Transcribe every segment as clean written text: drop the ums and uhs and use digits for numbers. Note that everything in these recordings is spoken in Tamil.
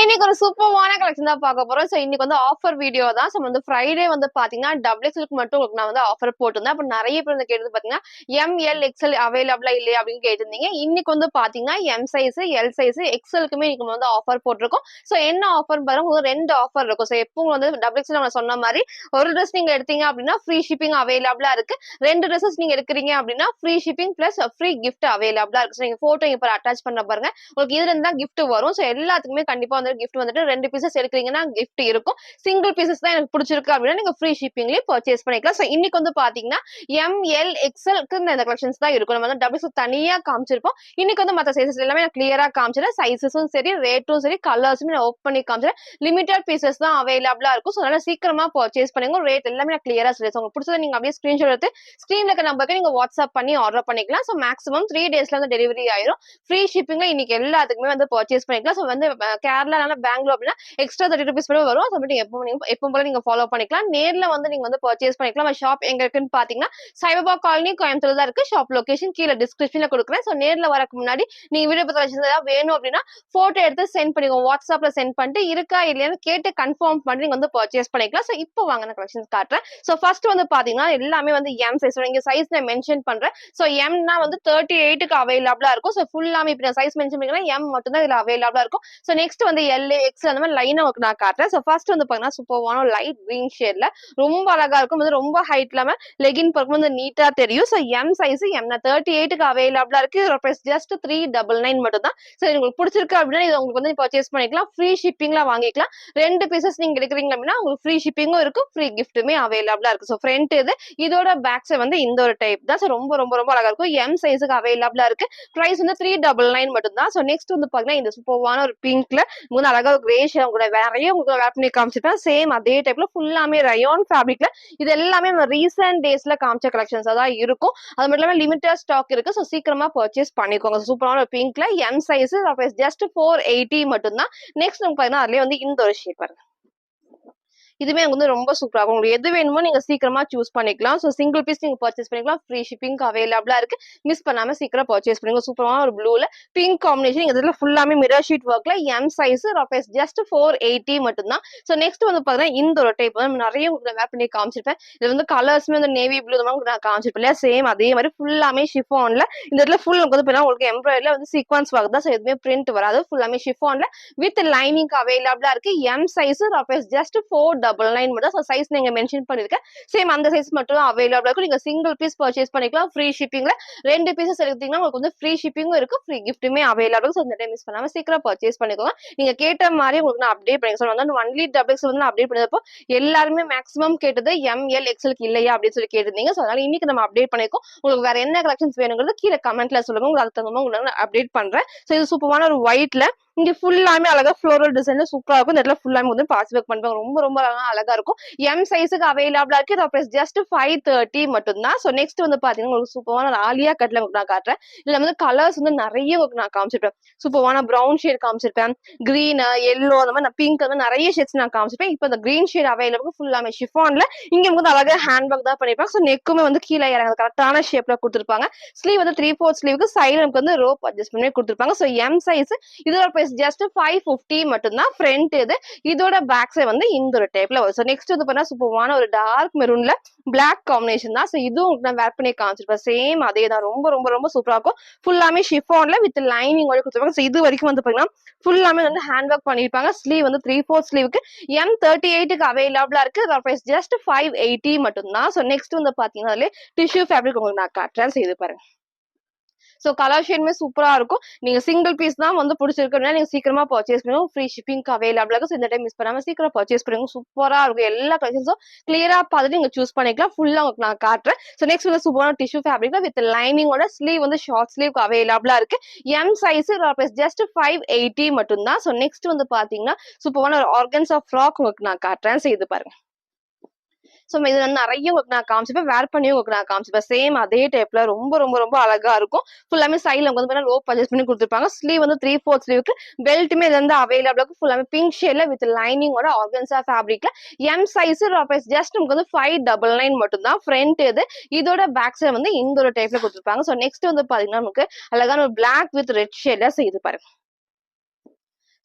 இன்னைக்கு ஒரு சூப்பரான கலெக்ஷன் தான் பார்க்க போறோம். சோ இன்னைக்கு வந்து ஆஃபர் வீடியோ தான். சோ வந்து ஃப்ரைடே வந்து பாத்தீங்கன்னா டபுள் எக்ஸ்எல்க்கு மட்டும் உங்களுக்கு நான் வந்து ஆஃபர் போட்டிருந்தேன். அப்ப நிறைய பேர் வந்து கேட்டது பாத்தீங்கன்னா எம்எல் எக்ஸ்எல் அவைலபிளா இல்லையா அப்படின்னு கேட்டிருந்தீங்க. இன்னைக்கு வந்து பாத்தீங்கன்னா எம் சைஸ் எல் சைஸ் எக்ஸ்எல்க்குமே இன்னைக்கு வந்து ஆஃபர் போட்டிருக்கோம். சோ என்ன ஆஃபர் பாருங்க, உங்களுக்கு ரெண்டு ஆஃபர் இருக்கும். சோ எப்பவும் வந்து டபுள் எக்ஸ்எல் நம்ம சொன்ன மாதிரி ஒரு ட்ரெஸ் நீங்க எடுத்தீங்க அப்படின்னா ஃப்ரீ ஷிப்பிங் அவைலபிளா இருக்கு. ரெண்டு ட்ரெஸ்ஸஸ் நீங்க எடுக்கிறீங்க அப்படின்னா free shipping plus free gift அவைலபிளா இருக்கு. நீங்க போட்டோ இப்ப அட்டாச் பண்ண பாருங்க, உங்களுக்கு இதுல இருந்தா கிஃப்ட் வரும். சோ எல்லாத்துக்குமே கண்டிப்பா வந்து கிஃப்ட் வந்துட்டு ரெண்டு பீசஸ் எடுக்கிறீங்கன்னா கிஃப்ட் இருக்கும். சிங்கிள் பீசஸ் தான் எனக்கு பிடிச்சிருக்கு அப்படின்னா நீங்க ஃப்ரீ ஷிப்பிங்லயே பர்ச்சேஸ் பண்ணிக்கலாம். சோ இன்னைக்கு வந்து பாத்தீங்கன்னா எம்எல் எக்ஸ்எல்க்கு இந்த கலெக்ஷன்ஸ் தான் இருக்கும். நம்ம வந்து டபுள்ஸ் தனியா காமிச்சிருப்போம். இன்னைக்கு வந்து மத்த சைசஸ் எல்லாமே நான் கிளியரா காமிச்சிடறேன். சைசஸும் சரி, ரேட்டும் சரி, கலர்ஸும் நான் ஓப்பன் பண்ணி காமிச்சிடறேன். லிமிடெட் பீசஸ் தான் அவைலபிளா இருக்கும். ஸோ அதனால சீக்கிரமா பர்ச்சேஸ் பண்ணுங்க. ரேட் எல்லாமே நான் கிளியரா சொல்லி உங்களுக்கு பிடிச்சதை நீங்க அப்படியே ஸ்கிரீன்ஷாட் எடுத்து ஸ்கிரீன்ல இருக்க நம்பருக்கு நீங்க வாட்ஸ்அப் பண்ணி ஆர்டர் பண்ணிக்கலாம். ஸோ மேக்ஸிமம் 3 டேஸ்ல வந்து டெலிவரி ஆயிரும். ஃப்ரீ ஷிப்பிங்ல இன்னைக்கு எல்லாத்துக்குமே வந்து பர்ச்சேஸ் பண்ணிக்கலாம். ஸோ வந்து கேரளானால பெங்களூர் அப்படின்னா எக்ஸ்ட்ரா 30 ருபீஸ் மட்டும் வரும். அதை மட்டும் எப்பவும் போல நீங்க ஃபாலோ பண்ணிக்கலாம். நேர்ல வந்து நீங்க வந்து பர்ச்சேஸ் பண்ணிக்கலாம். ஷாப் எங்க இருக்குன்னு பாத்தீங்கன்னா சைபா காலனி கோயம்புத்தூர் தான் இருக்கு. ஷாப் லொகேஷன் கீழே டிஸ்கிரிப்ஷன்ல கொடுக்குறேன். ஸோ நேர்ல வரக்கு முன்னாடி நீங்க வீடியோ பத்தி ஏதாவது வேணும் அப்படின்னா போட்டோ எடுத்து சென்ட் பண்ணிக்கோங்க. வாட்ஸ்அப்ல சென்ட் பண்ணிட்டு இருக்கா இல்லையான்னு கேட்டு கன்ஃபார்ம் பண்ணி நீங்க வந்து பர்ச்சேஸ் பண்ணிக்கலாம். ஸோ இப்போ வாங்க நான் கலெக்ஷன்ஸ் காட்டுறேன். ஸோ ஃபர்ஸ்ட் வந்து பாத்தீங்கன்னா எல்லாமே வந்து எம் சைஸ். இங்க சைஸ் நான் மென்ஷன் பண்றேன். ஸோ எம்னா வந்து 38க்கு அவைலபிளா இருக்கும். ஸோ ஃபுல்லாமே இப்போ நான் சைஸ் மென்ஷன் பண்ணிக்கிறேன், எம் மட்டும் தான் இதுல அவைலபிளா இருக்கும். ஸோ நெக்ஸ்ட் வந்து எல் எக்ஸ் அந்த மாதிரி லைனா நான் காட்டுறேன். ஸோ ஃபர்ஸ்ட் வந்து பாத்தீங்கன்னா சூப்பரான லைட் கிரீன் ஷேட்ல ரொம்ப அழகா இருக்கும். வந்து ரொம்ப ஹைட் இல்லாம லெகின் பார்க்கும் வந்து நீட்டா தெரியும். ஸோ எம் சைஸ் எம் 38க்கு அவைலபிளா இருக்கு. இதோட பிரைஸ் ஜஸ்ட் 399 மட்டும் தான். ஸோ உங்களுக்கு பிடிச்சிருக்கு அப்படின்னா இது உங்களுக்கு வந்து பர்ச்சேஸ் பண்ணிக்கலாம். ஃப்ரீ ஷிப்பிங்ல வாங்கிக்கலாம். ரெண்டு பீசஸ் நீங்க எடுக்கிறீங்க அப்படின்னா உங்களுக்கு ஃப்ரீ ஷிப்பிங்கும் இருக்கும், ஃப்ரீ கிஃப்ட்டுமே அவைலபிளா இருக்கு. ஸோ ஃப்ரண்ட் இது இதோட பேக் சைடு வந்து இந்த ஒரு டைப் தான். ஸோ ரொம்ப ரொம்ப ரொம்ப அழகா இருக்கும். எம் சைஸுக்கு அவைலபிளா இருக்கு. பிரைஸ் வந்து 399 மட்டும் தான். ஸோ நெக்ஸ்ட் வந்து பாத்தீங்கன்னா இந்த சூப்பரான ஒரு பிங்க்ல வந்து அழகா கிரேஷ் கூட நிறைய உங்களுக்கு வேர் பண்ணி காமிச்சிருப்பேன். சேம் அதே டைப்ல ஃபுல்லாமே ரயான் ஃபேப்ரிக்ல இது எல்லாமே ரீசெண்ட் டேஸ்ல காமிச்ச கலெக்ஷன்ஸ் தான் இருக்கும். அது மட்டும் இல்லாம லிமிட்டட் ஸ்டாக் இருக்கு. ஸோ சீக்கிரமா பர்ச்சேஸ் பண்ணிக்கோங்க. சூப்பரான ஒரு பிங்க்ல எம் சைஸ் ஜஸ்ட் 480 மட்டும் தான். நெக்ஸ்ட் வந்து பாத்தீங்கன்னா அதுலயே வந்து இந்த ஒரு ஷேப் பாருங்க, இதுவே வந்து ரொம்ப சூப்பரா இருக்கும். உங்களுக்கு எது வேணுமோ நீங்க சீக்கிரமா சூஸ் பண்ணிக்கலாம். ஸோ சிங்கிள் பீஸ் நீங்க பர்ச்சேஸ் பண்ணிக்கலாம். ஃப்ரீ ஷிப்பிங் அவைலபிளா இருக்கு. மிஸ் பண்ணாம சீக்கிரம் பர்ச்சேஸ் பண்ணுங்க. சூப்பரான ஒரு ப்ளூல பிங்க் காம்பினேஷன். இதுல ஃபுல்லாமே மிரர் ஷீட் ஒர்க்ல எம் சைஸ் ஜஸ்ட் 480 மட்டும் தான். ஸோ நெக்ஸ்ட் வந்து பாத்தீங்கன்னா இந்த ஒரு டைப் வந்து நிறைய உங்களுக்கு வேர் பண்ணி காமிச்சிருப்பேன். இது வந்து கலர்ஸ்மே வந்து நேவி ப்ளூ நான் காமிச்சிருப்பேன் இல்லையா, சேம் அதே மாதிரி ஃபுல்லாமே ஷிஃபான்ல இந்த இடத்துல ஃபுல் வந்து உங்களுக்கு எம்ப்ராய்டரில வந்து சீக்வன்ஸ் ஒர்க் தான். ஸோ எதுவுமே பிரிண்ட் வராது. ஃபுல்லாமே ஷிஃபான்ல வித் லைனிங் அவைலபிளா இருக்கு. எம் சைஸ் ஜஸ்ட் 499 மட்டும். ஸோ சைஸ் நீங்க மென்ஷன் பண்ணிருக்கேன். சேம் அந்த சைஸ் மட்டும் அவைலபிளா இருக்கும். நீங்க சிங்கிள் பீஸ் பர்ச்சேஸ் பண்ணிக்கலாம். ஃப்ரீ ஷிப்பிங்ல ரெண்டு பீசஸ் எடுத்தீங்கன்னா உங்களுக்கு வந்து ஃப்ரீ ஷிப்பிங்கும் இருக்கும், ஃப்ரீ கிஃப்ட்டுமே அவைலபிள். ஸோ இந்த டைம் மிஸ் பண்ணாம சீக்கிரம் பர்ச்சேஸ் பண்ணிக்கோங்க. நீங்க கேட்ட மாதிரி உங்களுக்கு நான் அப்டேட் பண்ணி சொல்லுவேன். ஒன்லி டபுள்ஸ் வந்து அப்டேட் பண்ணப்போ எல்லாருமே மேக்ஸிமம் கேட்டது எம்எல் எக்ஸ்எல்க்கு இல்லையா அப்படின்னு சொல்லி கேட்டிருந்தீங்க. ஸோ அதனால இன்னைக்கு நம்ம அப்டேட் பண்ணிருக்கோம். உங்களுக்கு வேற என்ன கலெக்ஷன்ஸ் வேணுங்கிறது கீழே கமெண்ட்ல சொல்லுங்க. உங்களுக்கு அதுக்கு தகுந்த உங்களுக்கு அப்டேட் பண்றேன். ஸோ இது சூப்பரான ஒரு ஒயிட்ல இங்க ஃபுல்லாமே அழகா ஃப்ளோரல் டிசைன்ல சூப்பரா இருக்கும். இந்த இடத்துல ஃபுல்லாமே வந்து பாஸ் ஒர்க் பண்ணுவாங்க. ரொம்ப ரொம்ப அழகா இருக்கும். எம் சைஸுக்கு அவைலபிளா இருக்கு. இதோட பிரைஸ் ஜஸ்ட் 530 மட்டும் தான். ஸோ நெக்ஸ்ட் வந்து பாத்தீங்கன்னா ஒரு சூப்பரான ஆலியா கட்ல நான் காட்டுறேன். இதுல வந்து கலர்ஸ் வந்து நிறைய நான் காமிச்சிருப்பேன். சூப்பரான பிரவுன் ஷேட் காமிச்சிருப்பேன், கிரீன், எல்லோ, அந்த மாதிரி பிங்க், அந்த நிறைய ஷேட்ஸ் நான் காமிச்சிருப்பேன். இப்போ இந்த கிரீன் ஷேட் அவைலபிள் ஃபுல்லாமே ஷிஃபான்ல இங்க வந்து அழகா ஹேண்ட் ஒர்க் தான் பண்ணிருப்பாங்க. ஸோ நெக்குமே வந்து கீழே இறங்க கரெக்டான ஷேப்ல கொடுத்துருப்பாங்க. ஸ்லீவ் வந்து 3/4 ஸ்லீவுக்கு சைடு நமக்கு வந்து ரோப் அட்ஜஸ்ட் பண்ணி கொடுத்துருப்பாங்க. ஸோ எம் சைஸ் இதோட பிரைஸ் ஜஸ்ட் 550 மட்டும் தான். ஃப்ரண்ட் இது இதோட பேக் சைடு வந்து இந்த ஒரு டைப்ல வரும். ஸோ நெக்ஸ்ட் வந்து பார்த்தா சூப்பரான ஒரு டார்க் மெரூன்ல பிளாக் காம்பினேஷன் தான். ஸோ இதுவும் நான் வேர் பண்ணி காமிச்சிருப்பேன். சேம் அதே தான். ரொம்ப ரொம்ப ரொம்ப சூப்பரா இருக்கும். ஃபுல்லாமே ஷிஃபான்ல வித் லைனிங் கொடுத்துருப்பாங்க. ஸோ இது வரைக்கும் வந்து பாத்தீங்கன்னா ஃபுல்லாமே வந்து ஹேண்ட் ஒர்க் பண்ணிருப்பாங்க. ஸ்லீவ் வந்து 3/4 ஸ்லீவுக்கு M38க்கு அவைலபிளா இருக்கு. அதோட பிரைஸ் ஜஸ்ட் 580 மட்டும் தான். ஸோ நெக்ஸ்ட் வந்து பாத்தீங்கன்னா அதுல டிஷ்யூ ஃபேப்ரிக் உங்களுக்கு நான் காட்டுறேன். இது பாருங்க. ஸோ கலர் ஷேடுமே சூப்பரா இருக்கும். நீங்க சிங்கிள் பீஸ் தான் வந்து பிடிச்சிருக்குன்னா நீங்க சீக்கிரமா பர்ச்சேஸ் பண்ணுங்க. ஃப்ரீ ஷிப்பிங் அவைலபிளா இருக்கும். இந்த டைம் மிஸ் பண்ணாம சீக்கிரம் பர்ச்சேஸ் பண்ணுங்க. சூப்பரா இருக்கும். எல்லா கலெக்ஷன்ஸும் கிளியரா பார்த்துட்டு நீங்க சூஸ் பண்ணிக்கலாம். ஃபுல்லா உங்களுக்கு நான் காட்டுறேன். ஸோ நெக்ஸ்ட் வந்து சூப்பரான டிஷ்யூ ஃபேப்ரிக்ல வித் லைனிங்கோட ஸ்லீவ் வந்து ஷார்ட் ஸ்லீவ் அவைலபிளா இருக்கு. எம் சைஸ் ஜஸ்ட் 580 மட்டும் தான். ஸோ நெக்ஸ்ட் வந்து பாத்தீங்கன்னா சூப்பரான ஒரு ஆர்கன்ஸா ஃப்ராக் உங்களுக்கு நான் காட்டுறேன். செய்து பாருங்க. ஸோ இது வந்து நிறைய உங்களுக்கு நான் காமிச்சிப்பேன். வேர் பண்ணி உங்களுக்கு நான் காமிச்சிப்பேன். சேம் அதே டைப்ல ரொம்ப ரொம்ப ரொம்ப அழகா இருக்கும். ஃபுல்லாமே சைட்ல வந்து ரோப் அட்ஜஸ்ட் பண்ணி கொடுத்துருப்பாங்க. ஸ்லீவ் வந்து 3/4 ஸ்லீவுக்கு பெல்ட்டுமே இது வந்து அவைலபிளா இருக்கும். ஃபுல்லாமே பிங்க் ஷேட்ல வித் லைனிங்கோட ஆர்கன்ஸா ஃபேப்ரிக்ல எம் சைஸ் ஜஸ்ட் நமக்கு வந்து 599 மட்டும் தான். ஃப்ரண்ட் இது இதோட பேக் சைடு வந்து இந்த ஒரு டைப்ல கொடுத்துருப்பாங்க. ஸோ நெக்ஸ்ட் வந்து பாத்தீங்கன்னா நமக்கு அழகான ஒரு பிளாக் வித் ரெட் ஷேட்ல செய்து பாருங்க.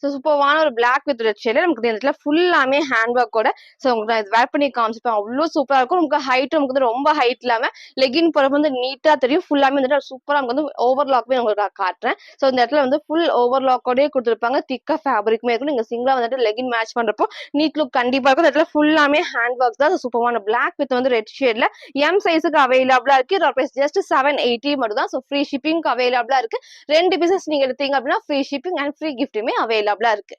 ஸோ சூப்பர்வான ஒரு பிளாக் வித் ரெட் ஷேட்ல நமக்கு இந்த இடத்துல ஃபுல்லாமே ஹேண்ட் ஒர்க்கோட. ஸோ உங்களுக்கு நான் இது வேர் பண்ணி காமிச்சிப்பேன். அவ்வளோ சூப்பரா இருக்கும். நமக்கு ஹைட் நமக்கு வந்து ரொம்ப ஹைட் இல்லாம லெகின் போறப்ப வந்து நீட்டா தெரியும். ஃபுல்லாமே வந்துட்டு சூப்பரா நமக்கு வந்து ஓவர்லாக்மே உங்களுக்கு நான் காட்டுறேன். ஸோ இந்த இடத்துல வந்து ஃபுல் ஓவர்லாக்கோடயே கொடுத்துருப்பாங்க. திக்கா ஃபேப்ரிக்குமே இருக்கும். நீங்க சிங்கிளா வந்துட்டு லெகின் மேட்ச் பண்றப்போ நீட் லுக் கண்டிப்பா இருக்கும். இந்த இடத்துல ஃபுல்லாமே ஹேண்ட் ஒர்க் தான். சூப்பரான பிளாக் வித் வந்து ரெட் ஷேட்ல எம் சைஸுக்கு அவைலபிளா இருக்கு. இதோட பிரைஸ் ஜஸ்ட் 780 மட்டும் தான். ஸோ ஃப்ரீ ஷிப்பிங்க்கு அவைலபிளா இருக்கு. 2 பீசஸ் நீங்க எடுத்தீங்க அப்படின்னா ஃப்ரீ ஷிப்பிங் அண்ட் ஃப்ரீ கிஃப்ட்டுமே அவைலபிளா இருக்கு.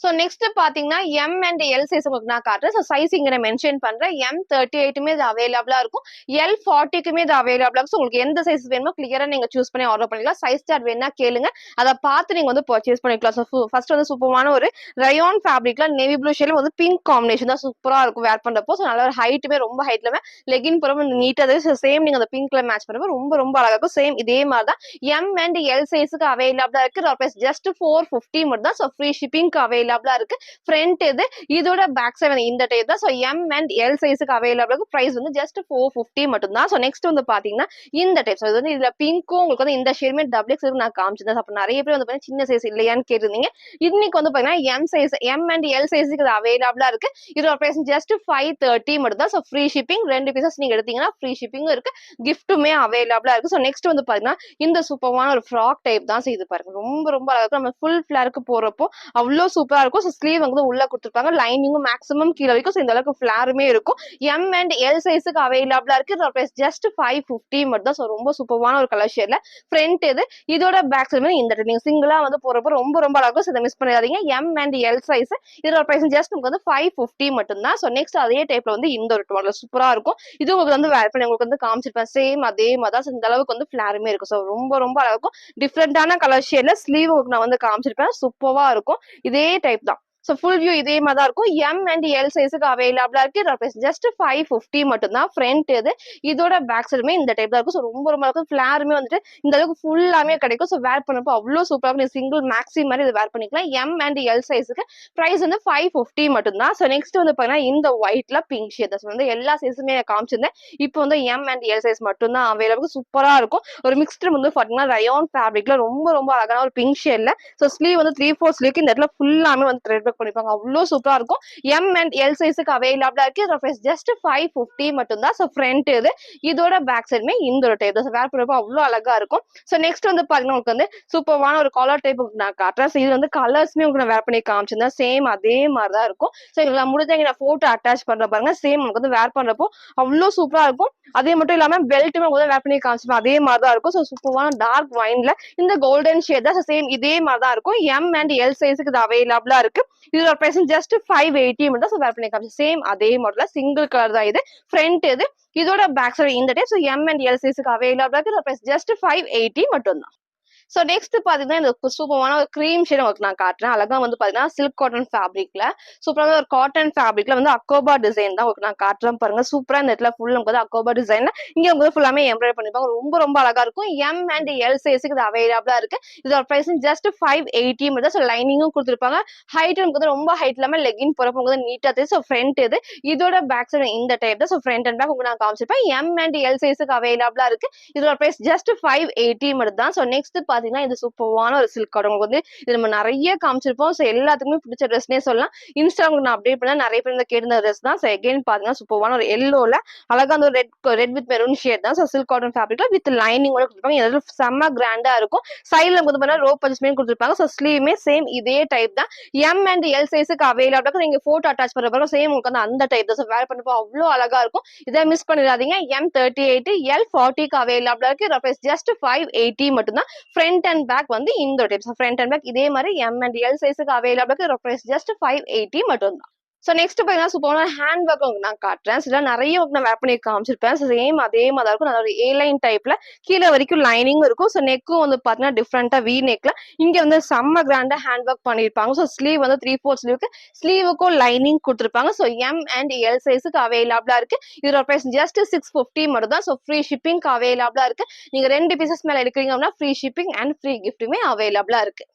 ஸோ நெக்ஸ்ட் பாத்தீங்கன்னா எம் அண்ட் எல் சைஸ் உங்களுக்கு நான் காட்டுறேன். ஸோ சைஸ் இங்க நான் மென்ஷன் பண்றேன். M38மே இது அவைலபிளா இருக்கும். L40க்குமே இது அவைலபிளா இருக்கும். உங்களுக்கு எந்த சைஸ் வேணுமோ கிளியரா நீங்க சூஸ் பண்ணி ஆர்டர் பண்ணிக்கலாம். சைஸ் சார்ட் வேணா கேளுங்க, அதை பார்த்து நீங்க வந்து பர்ச்சேஸ் பண்ணிக்கலாம். ஸோ ஃபர்ஸ்ட் வந்து சூப்பரான ஒரு ரயான் ஃபேப்ரிக்ல நேவி ப்ளூ ஷேட்ல வந்து பிங்க் காம்பினேஷன் தான் சூப்பரா இருக்கும் வேர் பண்றப்போ. ஸோ நல்ல ஒரு ஹைட்டுமே ரொம்ப ஹைட்ல லெகின் போறப்போ நீட்டா சேம் நீங்க அந்த பிங்க்ல மேட்ச் பண்றப்போ ரொம்ப ரொம்ப அழகா இருக்கும். சேம் இதே மாதிரி தான் எம் அண்ட் எல் சைஸுக்கு அவைலபிளா இருக்கு. ஜஸ்ட் 450 மட்டும் தான். ஸோ ஃப்ரீ ஷிப்பிங்க்கு அவைலபிளா இருக்கு. ஃப்ரண்ட் இது இதோட பேக் சைடு இந்த டைப் தான். ஸோ எம் அண்ட் எல் சைஸுக்கு அவைலபிள் இருக்கு. பிரைஸ் வந்து ஜஸ்ட் 450 மட்டும் தான். ஸோ நெக்ஸ்ட் வந்து பாத்தீங்கன்னா இந்த டைப். ஸோ இது வந்து இதுல பிங்க்கும் உங்களுக்கு வந்து இந்த ஷேடுமே டபுள் எக்ஸ் நான் காமிச்சிருந்தேன். அப்ப நிறைய பேர் வந்து சின்ன சைஸ் இல்லையான்னு கேட்டிருந்தீங்க. இன்னைக்கு வந்து பாத்தீங்கன்னா M size M and L சைஸுக்கு இது அவைலபிளா இருக்கு. இதோட பிரைஸ் ஜஸ்ட் 530 மட்டும் தான். ஸோ ஃப்ரீ ஷிப்பிங் 2 பீசஸ் நீங்க எடுத்தீங்கன்னா ஃப்ரீ ஷிப்பிங்கும் இருக்கு, கிஃப்ட்டுமே அவைலபிளா இருக்கு. ஸோ நெக்ஸ்ட் வந்து பாத்தீங்கன்னா இந்த சூப்பரான ஒரு ஃப்ராக் டைப் தான். ஸோ இது பாருங்க ரொம்ப ரொம்ப அழகா இருக்கும். நம்ம ஃபுல் ஃபிளருக்கு போறப்போ அவ்வளவு சூப்பரா இருக்கும். ஸோ ஸ்லீவ் வந்து உள்ள கொடுத்துருப்பாங்க. லைனிங்கும் மேக்ஸிமம் கீழே வரைக்கும். ஸோ இந்த அளவுக்கு ஃபிளாருமே இருக்கும். எம் அண்ட் எல் சைஸுக்கு அவைலபிளா இருக்கு. இதோட பிரைஸ் ஜஸ்ட் 550 மட்டும் தான். ஸோ ரொம்ப சூப்பரான ஒரு கலர் ஷேட்ல ஃப்ரண்ட் இது இதோட பேக் சைடு இந்த நீங்க சிங்கிளா வந்து போறப்போ ரொம்ப ரொம்ப அழகா இருக்கும். இதை மிஸ் பண்ணிடாதீங்க. எம் அண்ட் எல் சைஸ் இதோட பிரைஸ் ஜஸ்ட் உங்களுக்கு வந்து 550 மட்டும் தான். ஸோ நெக்ஸ்ட் அதே டைப்ல வந்து இந்த ஒரு மாடல் சூப்பரா இருக்கும். இது உங்களுக்கு வந்து வேர் பண்ணி உங்களுக்கு வந்து காமிச்சிருப்பேன். சேம் அதே மாதிரி தான். இந்த அளவுக்கு வந்து ஃபிளாருமே இருக்கும். ஸோ ரொம்ப ரொம்ப அழகா இருக்கும். டிஃப்ரெண்டான கலர் ஷேட்ல ஸ்லீவ் நான் வந்து காமிச்சிருப்பேன். சூப்பரா இருக்கும். இதே டைப் தான். ஸோ ஃபுல் வியூ இதே மாதிரி தான் இருக்கும். எம் அண்ட் எல் சைஸுக்கு அவைலபிளா இருக்கு. ஜஸ்ட் 550 மட்டும் தான். ஃப்ரண்ட் இது இதோட பேக் சைடுமே இந்த டைப் தான் இருக்கும். ஸோ ரொம்ப ரொம்ப இருக்கும். ஃபிளாருமே வந்துட்டு இந்த அளவுக்கு ஃபுல்லாமே கிடைக்கும். ஸோ வேர் பண்ணப்போ அவ்வளோ சூப்பராக இருக்கும். சிங்கிள் மேக்ஸி மாதிரி இது வேர் பண்ணிக்கலாம். எம் அண்ட் எல் சைஸுக்கு பிரைஸ் வந்து 550 மட்டும் தான். ஸோ நெக்ஸ்ட் வந்து பாத்தீங்கன்னா இந்த ஒயிட்ல பிங்க் ஷேட் வந்து எல்லா சைஸுமே காமிச்சிருந்தேன். இப்போ வந்து எம் அண்ட் எல் சைஸ் மட்டும் தான் அவைலபிள். சூப்பரா இருக்கும். ஒரு மிக்ஸ்டு வந்து பாத்தீங்கன்னா ரயான் ஃபேப்ரிக்ல ரொம்ப ரொம்ப அழகான ஒரு பிங்க் ஷேட்ல. ஸோ ஸ்லீவ் வந்து 3/4 ஸ்லீவ்க்கு இந்த இடத்துல ஃபுல்லாமே வந்து த்ரெட் ஒர்க் பண்ணிப்பாங்க. அவ்வளோ சூப்பரா இருக்கும். எம் அண்ட் எல் சைஸுக்கு அவைலபிளா இருக்கு. ஜஸ்ட் 550 மட்டும் தான். ஸோ ஃப்ரண்ட் இது இதோட பேக் சைடுமே இந்த ஒரு டைப் தான். வேர் பண்ணப்போ அவ்வளோ அழகா இருக்கும். ஸோ நெக்ஸ்ட் வந்து பாத்தீங்கன்னா உங்களுக்கு வந்து சூப்பரான ஒரு காலர் டைப் நான் காட்டுறேன். ஸோ இது வந்து கலர்ஸ்மே உங்களுக்கு நான் வேர் பண்ணி காமிச்சிருந்தேன். சேம் அதே மாதிரி தான் இருக்கும். ஸோ நான் முடிஞ்ச நான் போட்டோ அட்டாச் பண்ற பாருங்க. சேம் உங்களுக்கு வந்து வேர் பண்றப்போ அவ்வளோ சூப்பரா இருக்கும். அதே மட்டும் இல்லாம பெல்ட்டுமே உங்களுக்கு வேர் பண்ணி காமிச்சிருப்பேன். அதே மாதிரி தான் இருக்கும். ஸோ சூப்பரான டார்க் வைன்ல இந்த கோல்டன் ஷேட் தான். சேம் இதே மாதிரி தான் இருக்கும். எம் அண்ட் எல் சைஸுக்கு இது அவைலபிளா இருக்கு. இதோட பிரைஸ் ஜஸ்ட் 580 மட்டும். ஸோ வேர் பண்ணி காமிச்சு சேம் அதே மாடல்ல சிங்கிள் கலர் தான் இது. ஃப்ரண்ட் இது இதோட பேக் சைடு இந்த type. So M and L சைஸுக்கு அவைலபிளா இருக்கு. இதோட பிரைஸ் ஜஸ்ட் 580 மட்டும் தான். ஸோ நெக்ஸ்ட் பாத்தீங்கன்னா இந்த சூப்பரான ஒரு கிரீம் ஷேட் உங்களுக்கு நான் காட்டுறேன். அழகா வந்து பாத்தீங்கன்னா சில்க் காட்டன் ஃபேப்ரிக்ல சூப்பரான ஒரு காட்டன் ஃபேப்ரிக்ல வந்து அக்கோபா டிசைன் தான் உங்களுக்கு நான் காட்டுறேன் பாருங்க. சூப்பரா இந்த இடத்துல ஃபுல் உங்களுக்கு அக்கோபா டிசைன்ல இங்க உங்களுக்கு ஃபுல்லாமே எம்ப்ராய்டரி பண்ணிருப்பாங்க. ரொம்ப ரொம்ப அழகா இருக்கும். எம் அண்ட் எல் சைஸுக்கு இது அவைலபிளா இருக்கு. இதோட பிரைஸ் ஜஸ்ட் 580 மட்டும். ஸோ லைனிங்கும் கொடுத்துருப்பாங்க. ஹைட் வந்து ரொம்ப ஹைட் இல்லாம லெகின் போறப்ப உங்களுக்கு நீட்டா தெரியும். ஸோ ஃப்ரண்ட் இது இதோட பேக் சைடு இந்த டைப் தான். ஸோ ஃப்ரண்ட் அண்ட் பேக் உங்களுக்கு நான் காமிச்சிருப்பேன். எம் அண்ட் எல் சைஸுக்கு அவைலபிளா இருக்கு. இதோட பிரைஸ் ஜஸ்ட் 580 மட்டும் தான். ஸோ நெக்ஸ்ட் பாத்தீங்கன்னா இது சூப்பரான ஒரு சில்க் காட்டன். உங்களுக்கு வந்து இது நம்ம நிறைய காமிச்சிருப்போம். ஸோ எல்லாத்துக்குமே பிடிச்ச ட்ரெஸ்னே சொல்லலாம். இன்ஸ்டாகிராம் நான் அப்டேட் பண்ண நிறைய பேர் கேட்டிருந்த ட்ரெஸ் தான். ஸோ எகைன் பாத்தீங்கன்னா சூப்பரான ஒரு எல்லோல அழகா அந்த ரெட் வித் மெரூன் ஷேட் தான். ஸோ சில்க் காட்டன் ஃபேப்ரிக்ல வித் லைனிங்கோட கொடுத்துருப்பாங்க. இது செம்ம கிராண்டா இருக்கும். சைட்ல வந்து பாத்தீங்கன்னா ரோப் பஞ்சஸ்மே கொடுத்துருப்பாங்க. ஸோ ஸ்லீவுமே சேம் இதே டைப் தான். எம் அண்ட் எல் சைஸுக்கு அவைலபிளா நீங்க போட்டோ அட்டாச் பண்ற பாருங்க. சேம் உங்களுக்கு வந்து அந்த டைப் தான். ஸோ வேர் பண்ணப்போ அவ்வளோ அழகா இருக்கும். இதை மிஸ் பண்ணிடாதீங்க. M38 L40க்கு அவைலபிளா இருக்கு. ஜஸ்ட் 580 மட்டும் தான். ஃப்ரண்ட் அண்ட் பேக் வந்து இந்த டைப். ஃப்ரண்ட் அண்ட் பேக் இதே மாதிரி எம் அண்ட் எல் சைஸுக்கு அவைலபிளா இருக்கு. ஜஸ்ட் 580 மட்டும் தான். ஸோ நெக்ஸ்ட் பாத்தீங்கன்னா சூப்பரான ஹேண்ட் ஒர்க் உங்களுக்கு நான் காட்டுறேன். சில நிறைய ஒர்க் நான் வேர் பண்ணி காமிச்சிருப்பேன். சேம் அதே மாதிரி இருக்கும். நல்ல ஒரு ஏ லைன் டைப்ல கீழே வரைக்கும் லைனிங் இருக்கும். ஸோ நெக்கும் வந்து பாத்தீங்கன்னா டிஃப்ரெண்டா வி நெக்ல இங்க வந்து செம்ம கிராண்டா ஹேண்ட் ஒர்க் பண்ணிருப்பாங்க. ஸோ ஸ்லீவ் வந்து 3/4 ஸ்லீவுக்கு ஸ்லீவுக்கும் லைனிங் கொடுத்துருப்பாங்க. ஸோ எம் அண்ட் எல் சைஸுக்கு அவைலபிளா இருக்கு. இதோட பிரைஸ் ஜஸ்ட் 650 மட்டும் தான். ஸோ ஃப்ரீ ஷிப்பிங்க்கு அவைலபிளா இருக்கு. நீங்க 2 பீசஸ் மேல எடுக்கிறீங்க அப்படின்னா ஃப்ரீ ஷிப்பிங் அண்ட் ஃப்ரீ கிஃப்ட்டுமே அவைலபிளா இருக்கு.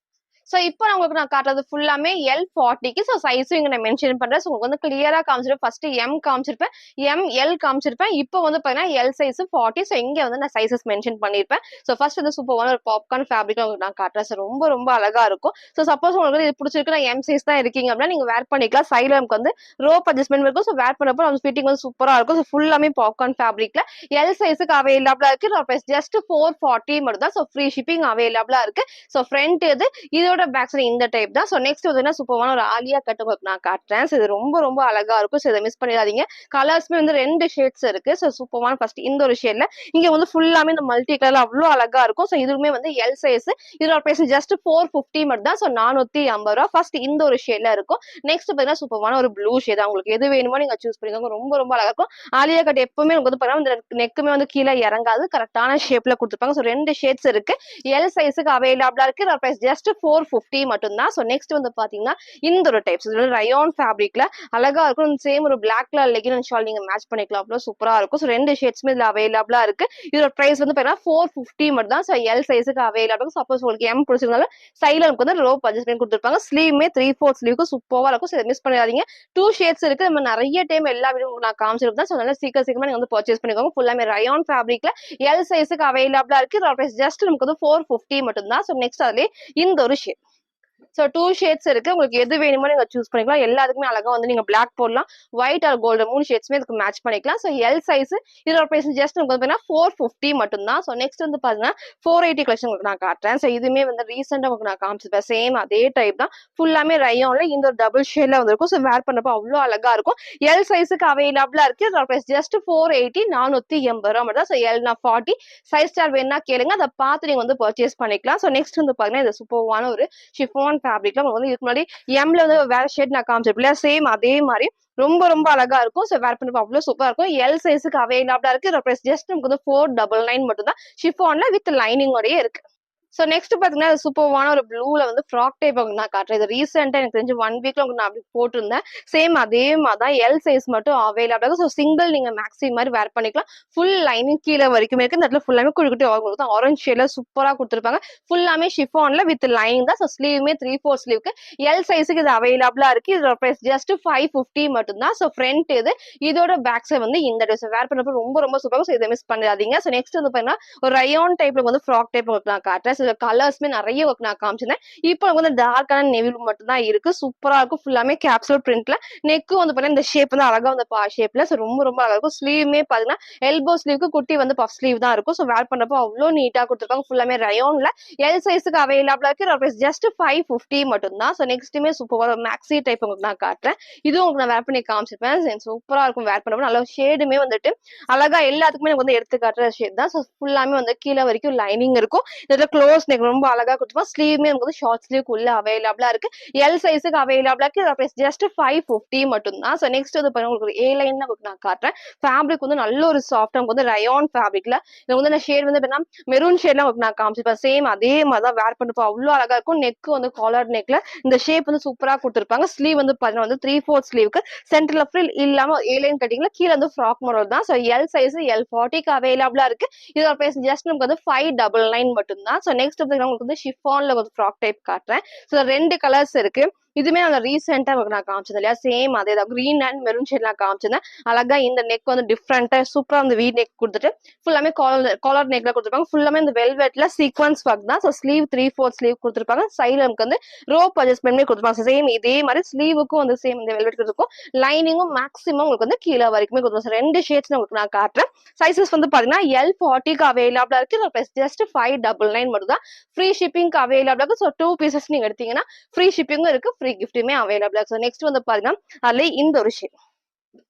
சோ இப்போ உங்களுக்கு நான் காட்டுறது ஃபுல்லாமே L40க்கு. சோ சைஸும் இங்க நான் மென்ஷன் பண்றேன். சோ உங்களுக்கு வந்து கிளியரா காமிச்சிருப்பேன். ஃபர்ஸ்ட் M காமிச்சிருப்பேன், ML காமிச்சிருப்பேன். இப்போ வந்து பாத்தீங்கன்னா L சைஸ் 40. சோ இங்க வந்து நான் சைஸஸ் மென்ஷன் பண்ணிருப்பேன். சோ ஃபர்ஸ்ட் வந்து சூப்பரான ஒரு பாப்கார்ன் ஃபேப்ரிக் உங்களுக்கு நான் காட்டுறேன். சோ ரொம்ப ரொம்ப அழகா இருக்கும். சோ சப்போஸ் உங்களுக்கு இது பிடிச்சிருக்கு, நான் M சைஸ் தான் இருக்கீங்க அப்படின்னா நீங்க வேர் பண்ணிக்கலாம். சைடுல நமக்கு வந்து ரோப் அட்ஜஸ்ட்மெண்ட் இருக்கும். சோ வேர் பண்ணப்போ நம்ம ஃபிட்டிங் வந்து சூப்பரா இருக்கும். சோ ஃபுல்லாமே பாப்கார்ன் ஃபேப்ரிக்ல L சைஸுக்கு அவைலபிளா இருக்கு. பிரைஸ் ஜஸ்ட் 440 மட்டும் தான். சோ ஃப்ரீ ஷிப்பிங் அவைலபிளா இருக்கு. சோ ஃப்ரண்ட் இது, இதோட பேக் சைடு இந்த டைப் தான். சோ நெக்ஸ்ட் வந்து சூப்பரான ஒரு ஆலியா கட் உங்களுக்கு நான் காட்டுறேன். சோ இது ரொம்ப ரொம்ப அழகா இருக்கும். சோ இதை மிஸ் பண்ணிடாதீங்க. கலர்ஸ்மே வந்து 2 ஷேட்ஸ் இருக்கு. சோ சூப்பரான ஃபர்ஸ்ட் இந்த ஒரு ஷேட்ல, இங்க வந்து ஃபுல்லாமே இந்த மல்டி கலர்ல அவ்வளவு அழகா இருக்கும். சோ இதுவுமே வந்து L சைஸ். இதோட பிரைஸ் ஜஸ்ட் 450 மட்டும் தான். சோ 450 ரூபாய். ஃபர்ஸ்ட் இந்த ஒரு ஷேட்ல இருக்கும். நெக்ஸ்ட் பாத்தீங்கன்னா சூப்பரான ஒரு ப்ளூ ஷேட். உங்களுக்கு எது வேணுமோ நீங்க சூஸ் பண்ணிக்கோங்க. ரொம்ப ரொம்ப அழகா இருக்கும். ஆலியா கட் எப்பவுமே உங்களுக்கு வந்து பாத்தீங்கன்னா இந்த நெக்குமே வந்து கீழே இறங்காது, கரெக்டான ஷேப்ல கொடுத்துருப்பாங்க. சோ 2 ஷேட்ஸ் இருக்கு. L சைஸுக்கு அவைலபிளா இருக்கு. இதோட பிரைஸ் ஜஸ்ட் 450 மட்டும் தான். சோ நெக்ஸ்ட் வந்து பாத்தீங்கன்னா இந்த ஒரு டைப்ஸ், இது வந்து ரயான் ஃபேப்ரிக்ல அழகா இருக்கும். சேம் ஒரு black colour legging and shawl நீங்க மேட்ச் பண்ணிக்கலாம். அவ்வளவு சூப்பரா இருக்கும். சோ 2 ஷேட்ஸ்மே இதுல அவைலபிளா இருக்கு. இதோட பிரைஸ் வந்து பாத்தீங்கன்னா 450 மட்டும் தான். சோ L சைஸுக்கு அவைலபிளா இருக்கும். சப்போஸ் உங்களுக்கு M பிடிச்சிருந்தாலும் சைடுல நமக்கு வந்து ரோப் அட்ஜஸ்ட்மெண்ட் கொடுத்துருப்பாங்க. ஸ்லீவ்மே 3/4 ஸ்லீவ்க்கு சூப்பரா இருக்கும். சோ மிஸ் பண்ணிடாதீங்க. 2 ஷேட்ஸ் இருக்கு. நம்ம நிறைய டைம் எல்லா வீடியோ நான் காமிச்சிருப்பேன். சோ அதனால சீக்கிரமா நீங்க வந்து பர்ச்சேஸ் பண்ணிக்கோங்க. ஃபுல்லாமே ரயான் ஃபேப்ரிக்ல L சைஸுக்கு அவைலபிளா இருக்கு. இதோட பிரைஸ் ஜஸ்ட் நமக்கு வந்து 450 மட்டும் தான். சோ நெக்ஸ்ட் அதுலயே இந்த ஒரு ஷேட். சோ 2 ஷேட்ஸ் இருக்கு. உங்களுக்கு எது வேணுமோ நீங்க சூஸ் பண்ணிக்கலாம். எல்லாத்துக்குமே அழகா வந்து நீங்க பிளாக் போடலாம், ஒயிட் ஆர் கோல்டு 3 ஷேட்ஸ்மே இதுக்கு மேட்ச் பண்ணிக்கலாம். So L size. இதோட பிரைஸ் ஜஸ்ட் உங்களுக்கு வந்து 450 மட்டும் தான். சோ நெக்ஸ்ட் வந்து பாத்தீங்கன்னா 480 கலெக்ஷன் உங்களுக்கு நான் காட்டுறேன். சோ இதுமே வந்து ரீசெண்டா உங்களுக்கு நான் காமிச்சிருப்பேன். சேம் அதே டைப் தான். ஃபுல்லாமே ரயான்ல இந்த ஒரு டபுள் ஷேட்ல வந்திருக்கும். சோ வேர் பண்ணப்போ அவ்வளவு அழகா இருக்கும். L சைஸுக்கு அவைலபிளா இருக்கு. இதோட பிரைஸ் ஜஸ்ட் 480, 480 ரூபாய் மட்டும் தான். சோ L நான் 40 சைஸ் ஸ்டார் வேணா கேளுங்க, அதை பார்த்து நீங்க வந்து பர்ச்சேஸ் பண்ணிக்கலாம். சோ நெக்ஸ்ட் வந்து பாத்தீங்கன்னா இது சூப்பரான ஒரு ஷிஃபான் ஃபேப்ரிக்ல உங்களுக்கு வந்து இதுக்கு முன்னாடி எம்ல வந்து வேற ஷேட் நான் காமிச்சிருப்பேன். சேம் அதே மாதிரி ரொம்ப ரொம்ப அழகா இருக்கும். சோ வேர் பண்ணப்போ அவ்வளவு சூப்பரா இருக்கும். L சைஸுக்கு அவைலபிளா இருக்கு. இதோட பிரைஸ் ஜஸ்ட் நமக்கு வந்து 499 மட்டும் தான். ஷிஃபான்ல வித் லைனிங்கோடயே இருக்கு. சோ நெக்ஸ்ட் பாத்தீங்கன்னா சூப்பர்வான ஒரு ப்ளூல வந்து ஃப்ராக் டைப் நான் காட்டுறேன். இது ரீசெண்டா எனக்கு தெரிஞ்சு 1 வீக்ல உங்களுக்கு நான் அப்படி போட்டிருந்தேன். சேம் அதே மாதிரி தான் L சைஸ் மட்டும் அவைலபிளா இருக்கு. ஸோ சிங்கிள் நீங்க மேக்ஸி மாதிரி வேர் பண்ணிக்கலாம். ஃபுல் லைனிங் கீழே வரைக்கும் இருக்கு. இந்த இடத்துல ஃபுல்லாமே குழி குட்டி உங்களுக்கு ஆரஞ்சு ஷேட்ல சூப்பரா கொடுத்துருப்பாங்க. ஃபுல்லாமே ஷிஃபான்ல வித் லைனிங் தான். ஸோ ஸ்லீவுமே 3/4 ஸ்லீவுக்கு L சைஸுக்கு இது அவைலபிளா இருக்கு. இதோட பிரைஸ் ஜஸ்ட் 550 மட்டும் தான். ஸோ ஃப்ரண்ட் இது, இதோட பேக் சைடு வந்து இந்த ட்ரெஸ் வேர் பண்ணப்போ ரொம்ப ரொம்ப சூப்பரா. ஸோ இதை மிஸ் பண்ணிடாதீங்க. ஸோ நெக்ஸ்ட் வந்து பாத்தீங்கன்னா ஒரு ரயான் டைப்ல வந்து ஃப்ராக் டைப் உங்களுக்கு நான் காட்டுறேன். கலர்ஸ்மே நிறைய ஒர்க் நான் காமிச்சிருந்தேன். இப்போ வந்து டார்க்கான நெவி ப்ளூ மட்டும் தான் இருக்கு. சூப்பரா இருக்கும். ஃபுல்லாமே கேப்சூல் பிரிண்ட்ல. நெக்கும் வந்து பாத்தீங்கன்னா இந்த ஷேப் வந்து அழகா வந்து ஷேப்ல. சோ ரொம்ப ரொம்ப அழகா இருக்கும். ஸ்லீவ்மே பாத்தீங்கன்னா எல்போ ஸ்லீவ்க்கு குட்டி வந்து பஃப் ஸ்லீவ் தான் இருக்கும். சோ வேர் பண்றப்போ அவ்வளவு நீட்டா கொடுத்துருக்காங்க. ஃபுல்லாமே ரயான்ல L சைஸுக்கு அவைலபிளா இருக்கு. ஜஸ்ட் 550 மட்டும் தான். சோ நெக்ஸ்ட்டுமே சூப்பரா மேக்ஸி டைப் உங்களுக்கு நான் காட்டுறேன். இதுவும் உங்களுக்கு நான் வேர் பண்ணி காமிச்சிருப்பேன். சூப்பரா இருக்கும் வேர் பண்ணப்போ. நல்ல ஷேடுமே வந்துட்டு அழகா எல்லாத்துக்குமே வந்து எடுத்து காட்டுற ஷேட் தான். சோ ஃபுல்லாமே வந்து கீழே வரைக்கும் லைனிங் இருக்கும். இதுல க்ளோஸ் நெக் ரொம்ப அழகா கொடுத்துருப்போம். ஸ்லீவ்மே வந்து ஷார்ட் ஸ்லீவ் உள்ள அவைலபிளா இருக்கு. L சைஸுக்கு அவைலபிளா இருக்கு. ஜஸ்ட் 550 மட்டும் தான். சோ நெக்ஸ்ட் வந்து உங்களுக்கு A லைன்ல நான் காட்டுறேன். ஃபேப்ரிக் வந்து நல்ல ஒரு சாஃப்ட், நமக்கு வந்து ரயான் ஃபேப்ரிக்ல இது வந்து ஷேட் வந்து மெரூன் ஷேட்ல உங்களுக்கு நான் காமிச்சிருப்பேன். சேம் அதே மாதிரி தான் வேர் பண்ணிப்போம். அவ்வளவு அழகா இருக்கும். நெக் வந்து காலர் நெக்ல இந்த ஷேப் வந்து சூப்பரா கொடுத்துருப்பாங்க. ஸ்லீவ் வந்து பாத்தீங்கன்னா வந்து 3/4 ஸ்லீவுக்கு சென்டர்ல ஃப்ரில் இல்லாம A லைன் கட்டிங்ல கீழே வந்து ஃப்ராக் மாடல் தான். சோ L சைஸ் L40க்கு அவைலபிளா இருக்கு. இதோட பிரைஸ் ஜஸ்ட் நமக்கு வந்து 599 மட்டும் தான். சோ நெக்ஸ்ட் உங்களுக்கு வந்து ஷிஃபான்ல ஒரு ஃப்ராக் டைப் காட்டுறேன். சோ 2 கலர்ஸ் இருக்கு. இதுமே அந்த ரீசெண்டா நான் காமிச்சது இல்லையா, சேம் அதே தான். கிரீன் அண்ட் மெரூன் ஷேட் நான் காமிச்சிருந்தேன். அழகா இந்த நெக் வந்து டிஃப்ரெண்டா சூப்பரா வந்து வீ நெக் கொடுத்துட்டு ஃபுல்லாமே காலர் நெக்ல கொடுத்துருப்பாங்க. ஃபுல்லாமே இந்த வெல்வெட்ல சீக்வன்ஸ் ஒர்க் தான். ஸோ ஸ்லீவ் 3/4 ஸ்லீவ் கொடுத்துருப்பாங்க. சைடுல நமக்கு வந்து ரோப் அட்ஜஸ்ட்மெண்ட் கொடுத்துருப்பாங்க. சேம் இதே மாதிரி ஸ்லீவுக்கும் வந்து சேம் இந்த வெல்வெட் இருக்கும். லைனிங்கும் மேக்ஸிமம் உங்களுக்கு வந்து கீழே வரைக்குமே கொடுத்துருப்பாங்க. 2 ஷேட்ஸ் உங்களுக்கு நான் காட்டுறேன். சைசஸ் வந்து பாத்தீங்கன்னா L40க்கு அவைலபிளா இருக்கு. ஜஸ்ட் 599 மட்டும் தான். ஃப்ரீ ஷிப்பிங்க்கு அவைலபிளா இருக்கு. ஸோ 2 பீசஸ் நீங்க எடுத்தீங்கன்னா ஃப்ரீ ஷிப்பிங்கும் இருக்கு, ஃப்ரீ கிஃப்ட்டுமே அவைலபிளா இருக்கு. ஸோ நெக்ஸ்ட் வந்து பாத்தீங்கன்னா அதுல இந்த ஒரு ஷேட்.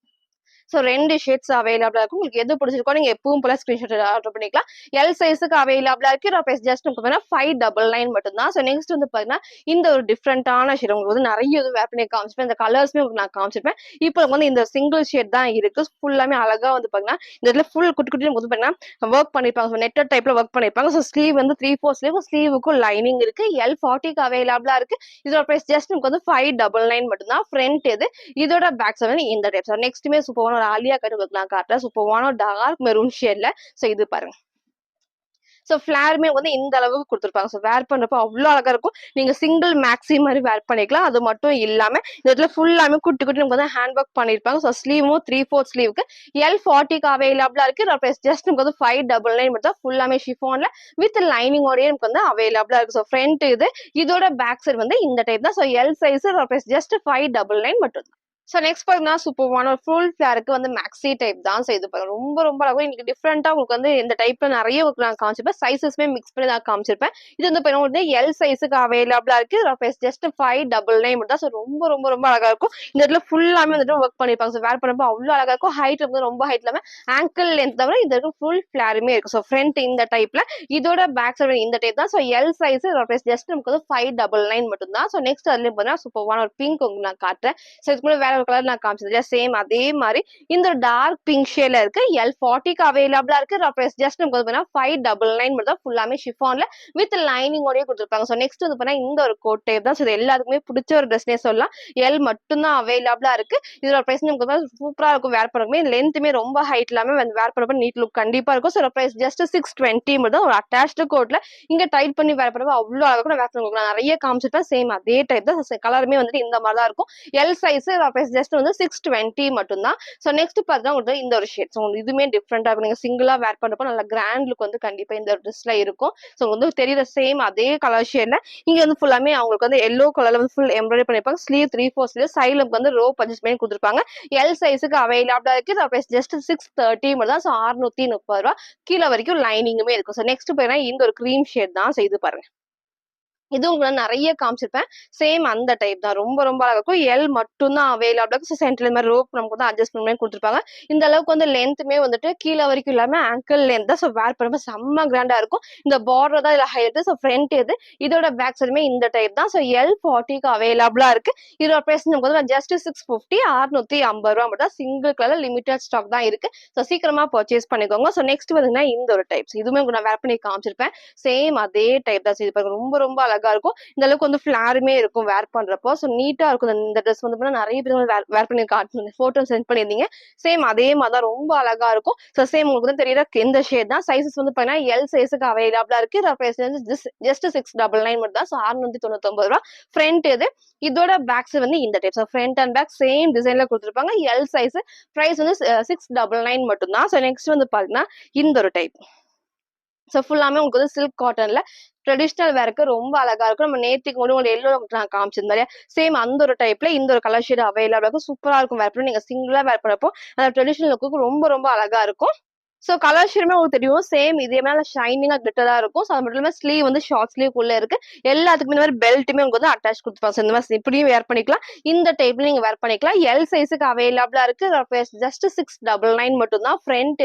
சோ 2 ஷேட்ஸ் அவைலபிளா இருக்கும். உங்களுக்கு எது பிடிச்சிருக்கோ நீங்க எப்பவும் போல ஸ்கிரீன்ஷாட் ஆர்டர் பண்ணிக்கலாம். L சைஸுக்கு அவைலபிளா இருக்கு. பிரைஸ் ஜஸ்ட் உங்களுக்கு 599 மட்டும் தான். சோ நெக்ஸ்ட் வந்து பாத்தீங்கன்னா இந்த ஒரு டிஃபரெண்டான ஷேட் உங்களுக்கு வந்து நிறைய இது வேர் பண்ணி காமிச்சிருப்பேன். இந்த கலர்ஸ்மே உங்களுக்கு நான் காமிச்சிருப்பேன். இப்போ வந்து இந்த சிங்கிள் ஷேட் தான் இருக்கு. ஃபுல்லாமே அழகா வந்து பாத்தீங்கன்னா இந்த இடத்துல ஃபுல் குட்டி குட்டி வந்து பாத்தீங்கன்னா ஒர்க் பண்ணிருப்பாங்க. நெட்டட் டைப்ல ஒர்க் பண்ணிருப்பாங்க. சோ ஸ்லீவ் வந்து 3/4 ஸ்லீவ், ஸ்லீவுக்கும் லைனிங் இருக்கு. L40க்கு அவைலபிளா இருக்கு. இதோட பிரைஸ் ஜஸ்ட் உங்களுக்கு வந்து 599 மட்டும் தான். ஃப்ரண்ட் இது, இதோட பேக் சைடு இந்த டைப். சோ நெக்ஸ்ட்மே சூப்பரான ஒரு ஆலியா கட் உங்களுக்கு நான் காட்டுறேன். சூப்பரான டார்க் மெரூன் ஷேட்ல. சோ இது பாருங்க. ஸோ ஃபிளாருமே வந்து இந்த அளவுக்கு கொடுத்துருப்பாங்க. ஸோ வேர் பண்றப்போ அவ்வளோ அழகா இருக்கும். நீங்க சிங்கிள் மேக்ஸி மாதிரி வேர் பண்ணிக்கலாம். அது மட்டும் இல்லாம இந்த இடத்துல ஃபுல்லாமே குட்டி குட்டி நமக்கு வந்து ஹேண்ட் ஒர்க் பண்ணிருப்பாங்க. ஸோ ஸ்லீவும் 3/4 ஸ்லீவுக்கு L40க்கு அவைலபிளா இருக்கு. ஜஸ்ட் நமக்கு வந்து 599 மட்டும் தான் ஃபுல்லாமே ஷிஃபான்ல வித் லைனிங்கோடய நமக்கு வந்து அவைலபிளா இருக்கு. ஸோ ஃப்ரண்ட் இதோட பேக் சைடு வந்து இந்த டைப் தான். ஸோ எல் சைஸ் ஜஸ்ட் 599 மட்டும் தான். ஸோ நெக்ஸ்ட் பார்த்தீங்கன்னா சூப்பர்வான ஒரு ஃபுல் ஃபிளாருக்கு வந்து மேக்ஸி டைப் தான். ஸோ இது ரொம்ப ரொம்ப அழகாக இன்னைக்கு டிஃப்ரெண்டா உங்களுக்கு வந்து இந்த டைப்ல நிறைய நான் காமிச்சிருப்பேன். சைஸஸ்மே மிக்ஸ் பண்ணி தான் காமிச்சிருப்பேன். இது வந்து வந்து எல் சைஸுக்கு அவைலபிளா இருக்கு. ஜஸ்ட் 599 மட்டும் தான். ஸோ ரொம்ப ரொம்ப ரொம்ப அழகா இருக்கும். இந்த இடத்துல ஃபுல்லாமே வந்துட்டு ஒர்க் பண்ணிருப்பாங்க. ஸோ வேர் பண்ணப்போ அவ்வளோ அழகா இருக்கும். ஹைட் வந்து ரொம்ப ஹைட் இல்லாம ஆங்கிள் லென்த் தவிர இந்த இருக்கும் ஃபுல் ஃபிளாருமே இருக்கு. ஸோ ஃப்ரண்ட் இந்த டைப்ல இதோட பேக் சைடு இந்த டைப் தான். ஸோ எல் சைஸ் ஜஸ்ட் நமக்கு வந்து 599 மட்டும் தான். ஸோ நெக்ஸ்ட் அதுலயும் பார்த்தீங்கன்னா சூப்பர்வான ஒரு பிங்க் உங்களுக்கு நான் காட்டுறேன். ஸோ இதுக்கு முன்னாடி வேற ஒரு கலர் நான் காமிச்சது சேம் அதே மாதிரி இந்த டார்க் பிங்க் ஷேட்ல இருக்கு. L40க்கு அவைலபிளா இருக்கு. ஜஸ்ட் நமக்கு வந்து 599 மட்டும் தான். ஃபுல்லாமே ஷிஃபான்ல வித் லைனிங்கோடய கொடுத்துருப்பாங்க. ஸோ நெக்ஸ்ட் வந்து பார்த்தீங்கன்னா இந்த ஒரு கோட் டைப் தான். ஸோ இது எல்லாருக்குமே பிடிச்ச ஒரு ட்ரெஸ்னே சொல்லலாம். எல் மட்டும் தான் அவைலபிளா இருக்கு. இதோட பிரைஸ் நமக்கு சூப்பரா இருக்கும். வேர் பண்ணுமே லென்த்துமே ரொம்ப ஹைட் இல்லாம வேர் பண்ணப்ப நீட் லுக் கண்டிப்பா இருக்கும். ஸோ பிரைஸ் ஜஸ்ட் 620 மட்டும் தான். ஒரு அட்டாச்டு கோட்ல இங்க டைட் பண்ணி வேர் பண்ணப்ப அவ்வளோ அழகாக வேர் பண்ணுவாங்க. நான் நிறைய காமிச்சிருப்பேன். சேம் அதே டைப் தான். கலருமே வந்துட்டு இந்த மாதிரி தான் இருக்கும். எல் சைஸ் ஜஸ்ட் வந்து 620 மட்டும் தான். ஸோ நெக்ஸ்ட் பார்த்தா உங்களுக்கு இந்த ஒரு ஷேட். ஸோ இதுவுமே டிஃப்ரெண்டா இருக்கும். நீங்க சிங்கிளா வேர் பண்றப்போ நல்ல கிராண்ட் லுக் வந்து கண்டிப்பா இந்த ட்ரெஸ்ல இருக்கும். ஸோ வந்து தெரியற சேம் அதே கலர் ஷேட்ல இங்க வந்து ஃபுல்லாமே அவங்களுக்கு வந்து எல்லோ கலர்ல வந்து ஃபுல் எம்ப்ராய்டரி பண்ணிருப்பாங்க. ஸ்லீவ் 3/4 ஸ்லீவ் சைடுல வந்து ரோப் அட்ஜஸ்ட் பண்ணி கொடுத்துருப்பாங்க. எல் சைஸுக்கு அவைலபிளா இருக்கு. ஜஸ்ட் 630 மட்டும் தான். ஸோ 630 ரூபா கீழே வரைக்கும் லைனிங்குமே இருக்கும். ஸோ நெக்ஸ்ட் போயினா இந்த ஒரு கிரீம் ஷேட் தான். ஸோ இது பாருங்க. இது உங்களுக்கு நிறைய காமிச்சிருப்பேன். சேம் அந்த டைப் தான். ரொம்ப ரொம்ப அழகா இருக்கும். எல் மட்டும் தான் அவைலபிளா இருக்கு. சென்டர்ல இந்த மாதிரி ரோப் நமக்கு வந்து அட்ஜஸ்ட் பண்ணி கொடுத்துருப்பாங்க. இந்த அளவுக்கு வந்து லென்த்துமே வந்துட்டு கீழே வரைக்கும் இல்லாம ஆங்கிள் லென்த் தான். ஸோ வேர் பண்ணும்போது செம்ம கிராண்டா இருக்கும். இந்த பார்டர் தான் இதுல ஹைலைட். ஸோ ஃப்ரண்ட் இதோட பேக் சைடுமே இந்த டைப் தான். ஸோ L40க்கு அவைலபிளா இருக்கு. இதோட பிரைஸ் நமக்கு வந்து ஜஸ்ட் 650 650 ரூபா மட்டும் தான். சிங்கிள் கலர் லிமிடெட் ஸ்டாக் தான் இருக்கு. ஸோ சீக்கிரமா பர்ச்சேஸ் பண்ணிக்கோங்க. ஸோ நெக்ஸ்ட் வந்து இந்த ஒரு டைப்ஸ் இதுவுமே நான் வேர் பண்ணி காமிச்சிருப்பேன். சேம் அதே டைப் தான். இது ரொம்ப ரொம்ப அழகா இருக்கும். இந்த அளவுக்கு வந்து ஃபிளாருமே இருக்கும் வேர் பண்றப்போ. ஸோ நீட்டா இருக்கும். இந்த ட்ரெஸ் வந்து நிறைய பேர் வேர் பண்ணி காட்டணும் போட்டோ சென்ட் பண்ணியிருந்தீங்க. சேம் அதே மாதிரி தான் ரொம்ப அழகா இருக்கும். ஸோ சேம் உங்களுக்கு வந்து தெரியற இந்த ஷேட் தான். சைஸஸ் வந்து பார்த்தீங்கன்னா எல் சைஸுக்கு அவைலபிளா இருக்கு. ஜஸ்ட் 699 மட்டும் தான். ஸோ 699 ரூபா. ஃப்ரண்ட் இதோட பேக்ஸ் வந்து இந்த type. So front and back same டிசைன்ல கொடுத்துருப்பாங்க. எல் சைஸ் பிரைஸ் வந்து 699 மட்டும் தான். ஸோ நெக்ஸ்ட் வந்து பாத்தீங்கன்னா இந்த ஒரு டைப். ஸோ ஃபுல்லாமே உங்களுக்கு வந்து சில்க் காட்டன்ல ட்ரெடிஷனல் வேருக்கு ரொம்ப அழகா இருக்கும். நம்ம நேத்திக்கு கூட உங்களுக்கு எல்லோ நான் காமிச்சிருந்தேன் இல்லையா? சேம் அந்த ஒரு டைப்ல இந்த ஒரு கலர் ஷேட் அவைலபிளா இருக்கும். சூப்பரா இருக்கும் வேர் பண்ணி. நீங்க சிங்கிளா வேர் பண்ணப்போ அந்த ட்ரெடிஷனல் லுக்கு ரொம்ப ரொம்ப அழகா இருக்கும். ஸோ கலர் ஷேடுமே உங்களுக்கு தெரியும். சேம் இதே மேல ஷைனிங்கா கிளிட்டரா இருக்கும். ஸோ அது மட்டும் இல்லாம ஸ்லீவ் வந்து ஷார்ட் ஸ்லீவ் உள்ள இருக்கு. எல்லாத்துக்குமே இந்த மாதிரி பெல்ட்டுமே உங்களுக்கு வந்து அட்டாச் கொடுத்துருப்பாங்க. இந்த மாதிரி இப்படியும் வேர் பண்ணிக்கலாம். இந்த டைப்ல நீங்க வேர் பண்ணிக்கலாம். எல் சைஸுக்கு அவைலபிளா இருக்கு. ஜஸ்ட் 699 மட்டும் தான். ஃப்ரண்ட்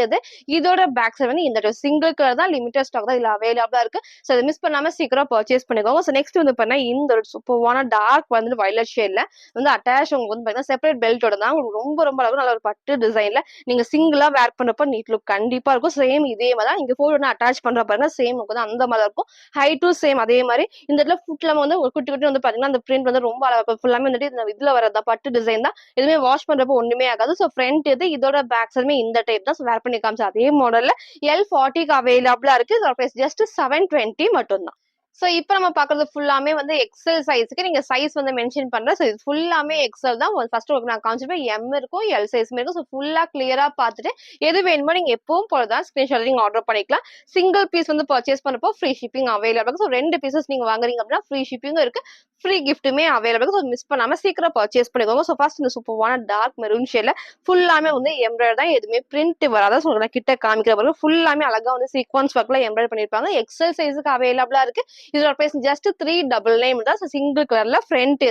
இதோட பேக் சைடு வந்து இந்த சிங்கிள் கலர் தான். லிமிடெட் ஸ்டாக் தான் இதுல அவைலபிளா இருக்கு. ஸோ அதை மிஸ் பண்ணாம சீக்கிரம் பர்ச்சேஸ் பண்ணிக்கோங்க. ஸோ நெக்ஸ்ட் வந்து பாத்தீங்கன்னா இந்த ஒரு சூப்பர்வான டார்க் வந்து வயலட் ஷேட்ல வந்து அட்டாச் உங்களுக்கு வந்து பாத்தீங்கன்னா செப்பரேட் பெல்ட்டோட தான். உங்களுக்கு ரொம்ப ரொம்ப அழகும். நல்ல ஒரு பட்டு டிசைன்ல நீங்க சிங்கிளா வேர் பண்ணப்போ நீட் லுக் கண்டிப்பா இருக்கும். சேம் இதே மாதிரி தான். இங்க ஃபோன் அட்டாச் பண்ற பாருங்க. சேம் வந்து அந்த மாதிரி இருக்கும். ஹைட்டும் சேம் அதே மாதிரி. இந்த இடத்துல ஃபுட்ல வந்து குட்டி குட்டி வந்து பாத்தீங்கன்னா அந்த பிரிண்ட் வந்து ரொம்ப அழகா இருக்கும். ஃபுல்லாமே வந்துட்டு இதுல வரதா பட்டு டிசைன் தான். எதுவுமே வாஷ் பண்றப்போ ஒண்ணுமே ஆகாது. ஸோ ஃப்ரண்ட் இதோட பேக் சைடுமே இந்த டைப் தான். வேர் பண்ணி காமிச்சா அதே மாடல்ல L40க்கு அவைலபிளா இருக்கு. ஜஸ்ட் 720 மட்டும் தான். சோ இப்ப நம்ம பாக்குறது ஃபுல்லாமே வந்து எக்ஸல் சைஸ்க்கு நீங்க சைஸ் வந்து மென்ஷன் பண்றேன். சோ இது ஃபுல்லாமே எக்ஸல் தான். ஃபர்ஸ்ட் உங்களுக்கு நான் காமிச்சிருப்பேன். எம் இருக்கும், எல் சைஸ்மே இருக்கும். சோ ஃபுல்லா கிளியரா பார்த்துட்டு எது வேணுமோ நீங்க எப்பவும் போலதான் ஸ்கிரீன்ஷாட் நீங்க ஆர்டர் பண்ணிக்கலாம். சிங்கிள் பீஸ் வந்து பர்ச்சேஸ் பண்ணப்போ free shipping available. So 2 pieces நீங்க வாங்குறீங்க அப்படின்னா ஃப்ரீ ஷிப்பிங்கும் இருக்கு, ஃப்ரீ கிஃப்ட்டுமே அவைலபிள். ஸோ மிஸ் பண்ணாம சீக்கிரம் பர்ச்சேஸ் பண்ணிக்கோங்க. ஸோ ஃபர்ஸ்ட் இந்த சூப்பரான டார்க் மெரூன் ஷேட்ல ஃபுல்லாமே வந்து எம்ப்ராய்டர் தான். எதுவுமே பிரிண்ட் வராத. ஸோ நான் கிட்ட காமிக்கிற பிறகு ஃபுல்லாமே அழகா வந்து சீக்வன்ஸ் ஒர்க்ல எம்ப்ராய்டர் பண்ணிருப்பாங்க. எக்ஸல் சைஸுக்கு அவைலபிளா இருக்கு. இதோட பிரைஸ் ஜஸ்ட் 399 தான். சிங்கிள் கலர்ல ஃப்ரண்ட்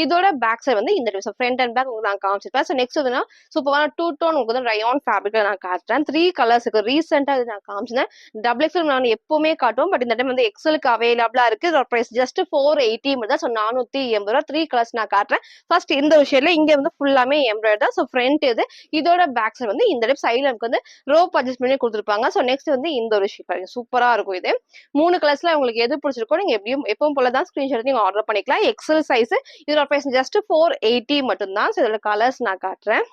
இதோட பேக் சைடு வந்து இந்த ஃப்ரண்ட் அண்ட் பேக் உங்களுக்கு நான் காமிச்சிருப்பேன். ஸோ நெக்ஸ்ட் வந்து சூப்பரான 2 டோன் உங்களுக்கு வந்து ரயான் ஃபேப்ரிக்ல நான் காட்டுறேன். 3 கலர்ஸ் இருக்கு. ரீசெண்டா இது நான் காமிச்சேன். டபுள் எக்ஸல் நான் எப்பவுமே காட்டுவோம். பட் இந்த டைம் வந்து எக்ஸலுக்கு அவைலபிளா இருக்கு. இதோட பிரைஸ் ஜஸ்ட் 480 மட்டும் தான். ஸோ 480 ரூபா. 3 கலர்ஸ் நான் காட்டுறேன். ஃபர்ஸ்ட் இந்த விஷயம்ல இங்க வந்து ஃபுல்லாமே எம்ப்ராய்டர் தான். ஸோ ஃப்ரண்ட் இதோட பேக் சைடு வந்து இந்த டைப் சைடுல நமக்கு வந்து ரோப் அட்ஜஸ்ட் பண்ணி கொடுத்துருப்பாங்க. ஸோ நெக்ஸ்ட் வந்து இந்த ஒரு ஷீட் பாருங்க. சூப்பரா இருக்கும். இது 3 கலர்ஸ்ல உங்களுக்கு எது பிடிச்சிருக்கோ நீங்க எப்பவும் போலதான் ஸ்கிரீன்ஷாட் நீங்க ஆர்டர் பண்ணிக்கலாம். எக்ஸல் சைஸ் இதோட பிரைஸ் ஜஸ்ட் 480 மட்டும் தான். இதோட கலர்ஸ் நான் காட்டுறேன்.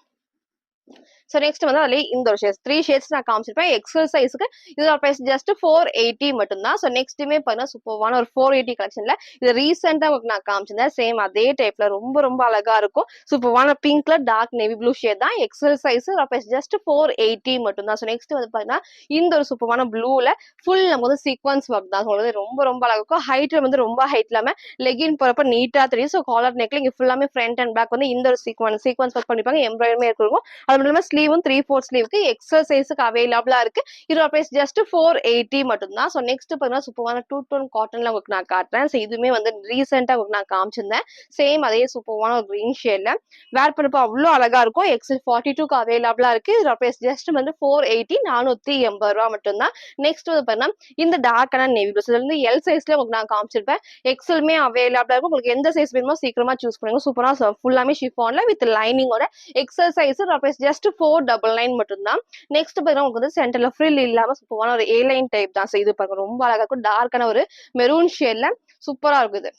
ஸோ நெக்ஸ்ட் வந்து அதுல இந்த ஒரு ஷேட்ஸ் 3 ஷேட்ஸ் நான் காமிச்சிருப்பேன். எக்ஸல் சைஸ்க்கு இதோட பிரைஸ் ஜஸ்ட் 480 மட்டும்தான். ஸோ நெக்ஸ்ட்டுமே பார்த்தீங்கன்னா சூப்பர்வான ஒரு 480 கலெக்ஷன்ல இது ரீசெண்டா உங்களுக்கு நான் காமிச்சிருந்தேன். சேம் அதே டைப்ல ரொம்ப ரொம்ப அழகா இருக்கும். சூப்பர்வான பிங்க்ல டார்க் நேவி ப்ளூ ஷேட் தான். எக்ஸல் சைஸ் பிரைஸ் ஜஸ்ட் 480 மட்டும்தான். ஸோ நெக்ஸ்ட் வந்து பார்த்தீங்கன்னா இந்த ஒரு சூப்பர்வான ப்ளூல ஃபுல் நமக்கு வந்து சீக்வன்ஸ் ஒர்க் தான். சொல்றது ரொம்ப ரொம்ப அழகா இருக்கும். ஹைட்ல வந்து ரொம்ப ஹைட் இல்லாம லெகின் போறப்ப நீட்டா தெரியும். ஸோ காலர் நெக்ல இங்க ஃபுல்லாமே ஃப்ரண்ட் அண்ட் பேக் வந்து இந்த ஒரு சீக்வன்ஸ் ஒர்க் பண்ணிப்பாங்க. எம்ப்ராய்டரிமே இருக்கும். அது மட்டும் இல்லாம ஸ்லீவும் 3/4 ஸ்லீவுக்கு எக்ஸல் சைஸுக்கு அவைலபிளா இருக்கு. இதோட பிரைஸ் ஜஸ்ட் 480 மட்டும்தான். ஸோ நெக்ஸ்ட் பார்த்தீங்கன்னா சூப்பரான 2 டோன் காட்டன்ல உங்களுக்கு நான் காட்டுறேன். ஸோ இதுவுமே வந்து ரீசெண்டா உங்களுக்கு நான் காமிச்சிருந்தேன். சேம் அதே சூப்பரான ஒரு கிரீன் ஷேட்ல வேர் பண்ணப்போ அவ்வளோ அழகா இருக்கும். எக்ஸல் 42க்கு அவைலபிளா இருக்கு. இதோட பிரைஸ் ஜஸ்ட் வந்து 480 480 ரூபா மட்டும்தான். நெக்ஸ்ட் வந்து பார்த்தீங்கன்னா இந்த டார்க்கான நேவி ப்ளூ இதுல இருந்து எல் சைஸ்ல உங்களுக்கு நான் காமிச்சிருப்பேன். எக்ஸலுமே அவைலபிளா இருக்கும். உங்களுக்கு எந்த சைஸ் வேணுமோ சீக்கிரமா சூஸ் பண்ணுங்க. சூப்பரா ஃபுல்லாமே ஷிஃபான்ல வித் லைனிங்கோட எக்ஸல் சைஸ் ஜஸ்ட் 499 மட்டும்தான். நெக்ஸ்ட் பாத்தீங்கன்னா உங்களுக்கு வந்து சென்டர்ல ஃப்ரில் இல்லாம சூப்பரான ஒரு ஏ லைன் டைப் தான். இது பாருங்க ரொம்ப அழகா இருக்கும். டார்க்கான ஒரு மெரூன் ஷேட்ல சூப்பரா இருக்குது.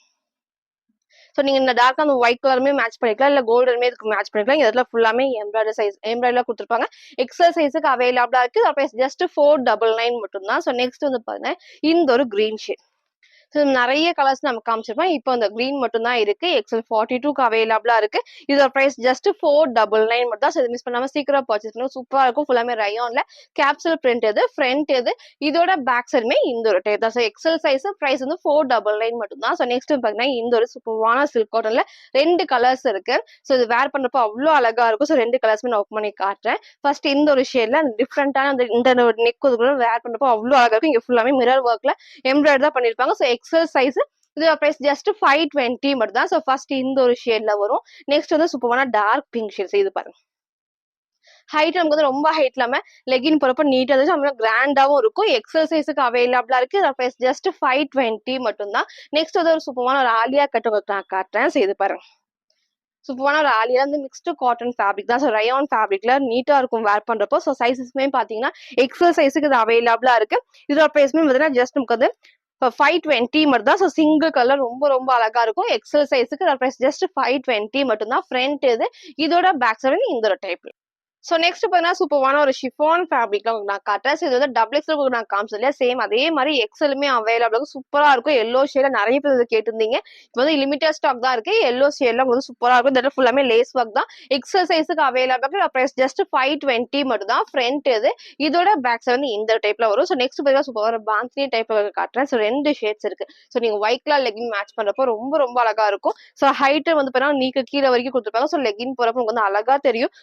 ஸோ நீங்க இந்த டார்க் அந்த ஒயிட் கலருமே மேட்ச் பண்ணிக்கலாம், இல்ல கோல்டனுமே இதுக்கு மேட்ச் பண்ணிக்கலாம். இதுல ஃபுல்லாமே எம்ப்ராய்டரி சைஸ் எம்ப்ராய்டரியா கொடுத்துருப்பாங்க. எக்ஸல் சைஸுக்கு அவைலபிளா இருக்கு. பிரைஸ் ஜஸ்ட் 499 மட்டும்தான். ஸோ நெக்ஸ்ட் வந்து பாருங்க இந்த ஒரு கிரீன் ஷேட். ஸோ நிறைய கலர்ஸ் நம்ம காமிச்சிருப்போம். இப்போ இந்த கிரீன் மட்டும் தான் இருக்கு. எக்ஸல் 42க்கு அவைலபிளா இருக்கு. இதோட பிரைஸ் ஜஸ்ட் 499 மட்டும் தான். ஸோ இது மிஸ் பண்ணாம சீக்கிரம் பர்ச்சேஸ் பண்ணுங்க. சூப்பரா இருக்கும். ஃபுல்லாமே ரயான்ல கேப்சூல் பிரிண்ட் எது ஃப்ரண்ட் எது இதோட பேக் சைடுமே இந்த ஒரு டைப் தான். ஸோ எக்ஸல் சைஸ் பிரைஸ் வந்து 499 மட்டும் தான். ஸோ நெக்ஸ்ட் பாத்தீங்கன்னா இந்த ஒரு சூப்பரான சில்க் காட்டன்ல 2 கலர்ஸ் இருக்கு. ஸோ இது வேர் பண்றப்போ அவ்வளோ அழகா இருக்கும். ஸோ 2 கலர்ஸ்மே நான் ஓப்பன் பண்ணி காட்டுறேன். ஃபர்ஸ்ட் இந்த ஒரு ஷேட்ல டிஃப்ரெண்டான இந்த நெக் வேர் பண்றப்போ அவ்வளோ அழகா இருக்கும். இங்க ஃபுல்லாமே மிரர் ஒர்க்ல எம்ப்ராய்டரி தான் பண்ணிருப்பாங்க. ஸோ எக்ஸல் சைஸ் இதோட பிரைஸ் ஜஸ்ட் 520 மட்டும் தான். ஸோ ஃபர்ஸ்ட் இந்த ஒரு ஷேட்ல வரும். நெக்ஸ்ட் வந்து சூப்பரான டார்க் பிங்க் ஷேட். இது பாருங்க ஹைட் நமக்கு வந்து ரொம்ப ஹைட் இல்லாம லெகின் போறப்ப நீட்டா இருந்துச்சு, கிராண்டாவும் இருக்கும். எக்ஸல் சைஸுக்கு அவைலபிளா இருக்கு. இதோட பிரைஸ் ஜஸ்ட் 520 மட்டும் தான். நெக்ஸ்ட் வந்து ஒரு சூப்பரான ஒரு ஆலியா கட் உங்களுக்கு நான் காட்டுறேன். இது பாருங்க சூப்பரான ஒரு ஆலியா வந்து மிக்ஸ்டு காட்டன் ஃபேப்ரிக் தான். ஸோ ரயான் ஃபேப்ரிக்ல நீட்டா இருக்கும் வேர் பண்றப்போ. ஸோ சைஸஸ்மே பாத்தீங்கன்னா எக்ஸல் சைஸுக்கு இது அவைலபிளா இருக்கு. இதோட பிரைஸ்மே பார்த்தீங்கன்னா ஜஸ்ட் நமக்கு வந்து 520 மட்டும் தான். ஸோ சிங்கிள் கலர் ரொம்ப ரொம்ப அழகா இருக்கும். எக்ஸல் சைஸுக்கு பிரைஸ் ஜஸ்ட் 520 மட்டும் தான். ஃப்ரண்ட் இது இதோட பேக் சைடு இந்த ஒரு டைப். ஸோ நெக்ஸ்ட் பார்த்தீங்கன்னா சூப்பரான ஒரு ஷிஃபான் ஃபேப்ரிக்ல உங்களுக்கு நான் காட்டுறேன். ஸோ இது வந்து டபுள் எக்ஸ்எல் நான் காமிச்சது இல்லையா, சேம் அதே மாதிரி எக்ஸலுமே அவைலபிள் சூப்பரா இருக்கும். எல்லோ ஷேட்ல நிறைய பேர் இதை கேட்டிருந்தீங்க. இப்போ வந்து லிமிட்டட் ஸ்டாக் தான் இருக்கு. எல்லோ ஷேட்ல வந்து சூப்பரா இருக்கும். இந்த ஃபுல்லாமே லேஸ் ஒர்க் தான். எக்ஸல் சைஸுக்கு அவைலபிள் பிரைஸ் ஜஸ்ட் 520 மட்டும் தான். ஃப்ரண்ட் இது இதோட பேக் சைடு வந்து இந்த டைப்ல வரும். ஸோ நெக்ஸ்ட் பார்த்தீங்கன்னா சூப்பரான பான்ஸ்னி டைப்ல காட்டுறேன். ஸோ 2 ஷேட்ஸ் இருக்கு. ஸோ நீங்க ஒயிட் கலர் லெகின் மேட்ச் பண்றப்போ ரொம்ப ரொம்ப அழகா இருக்கும். ஸோ ஹைட் வந்து பார்த்தீங்கன்னா நீக்க கீழே வரைக்கும் கொடுத்துருப்பாங்க. ஸோ லெகின் போறப்போ உங்களுக்கு வந்து அழகா தெரியும்.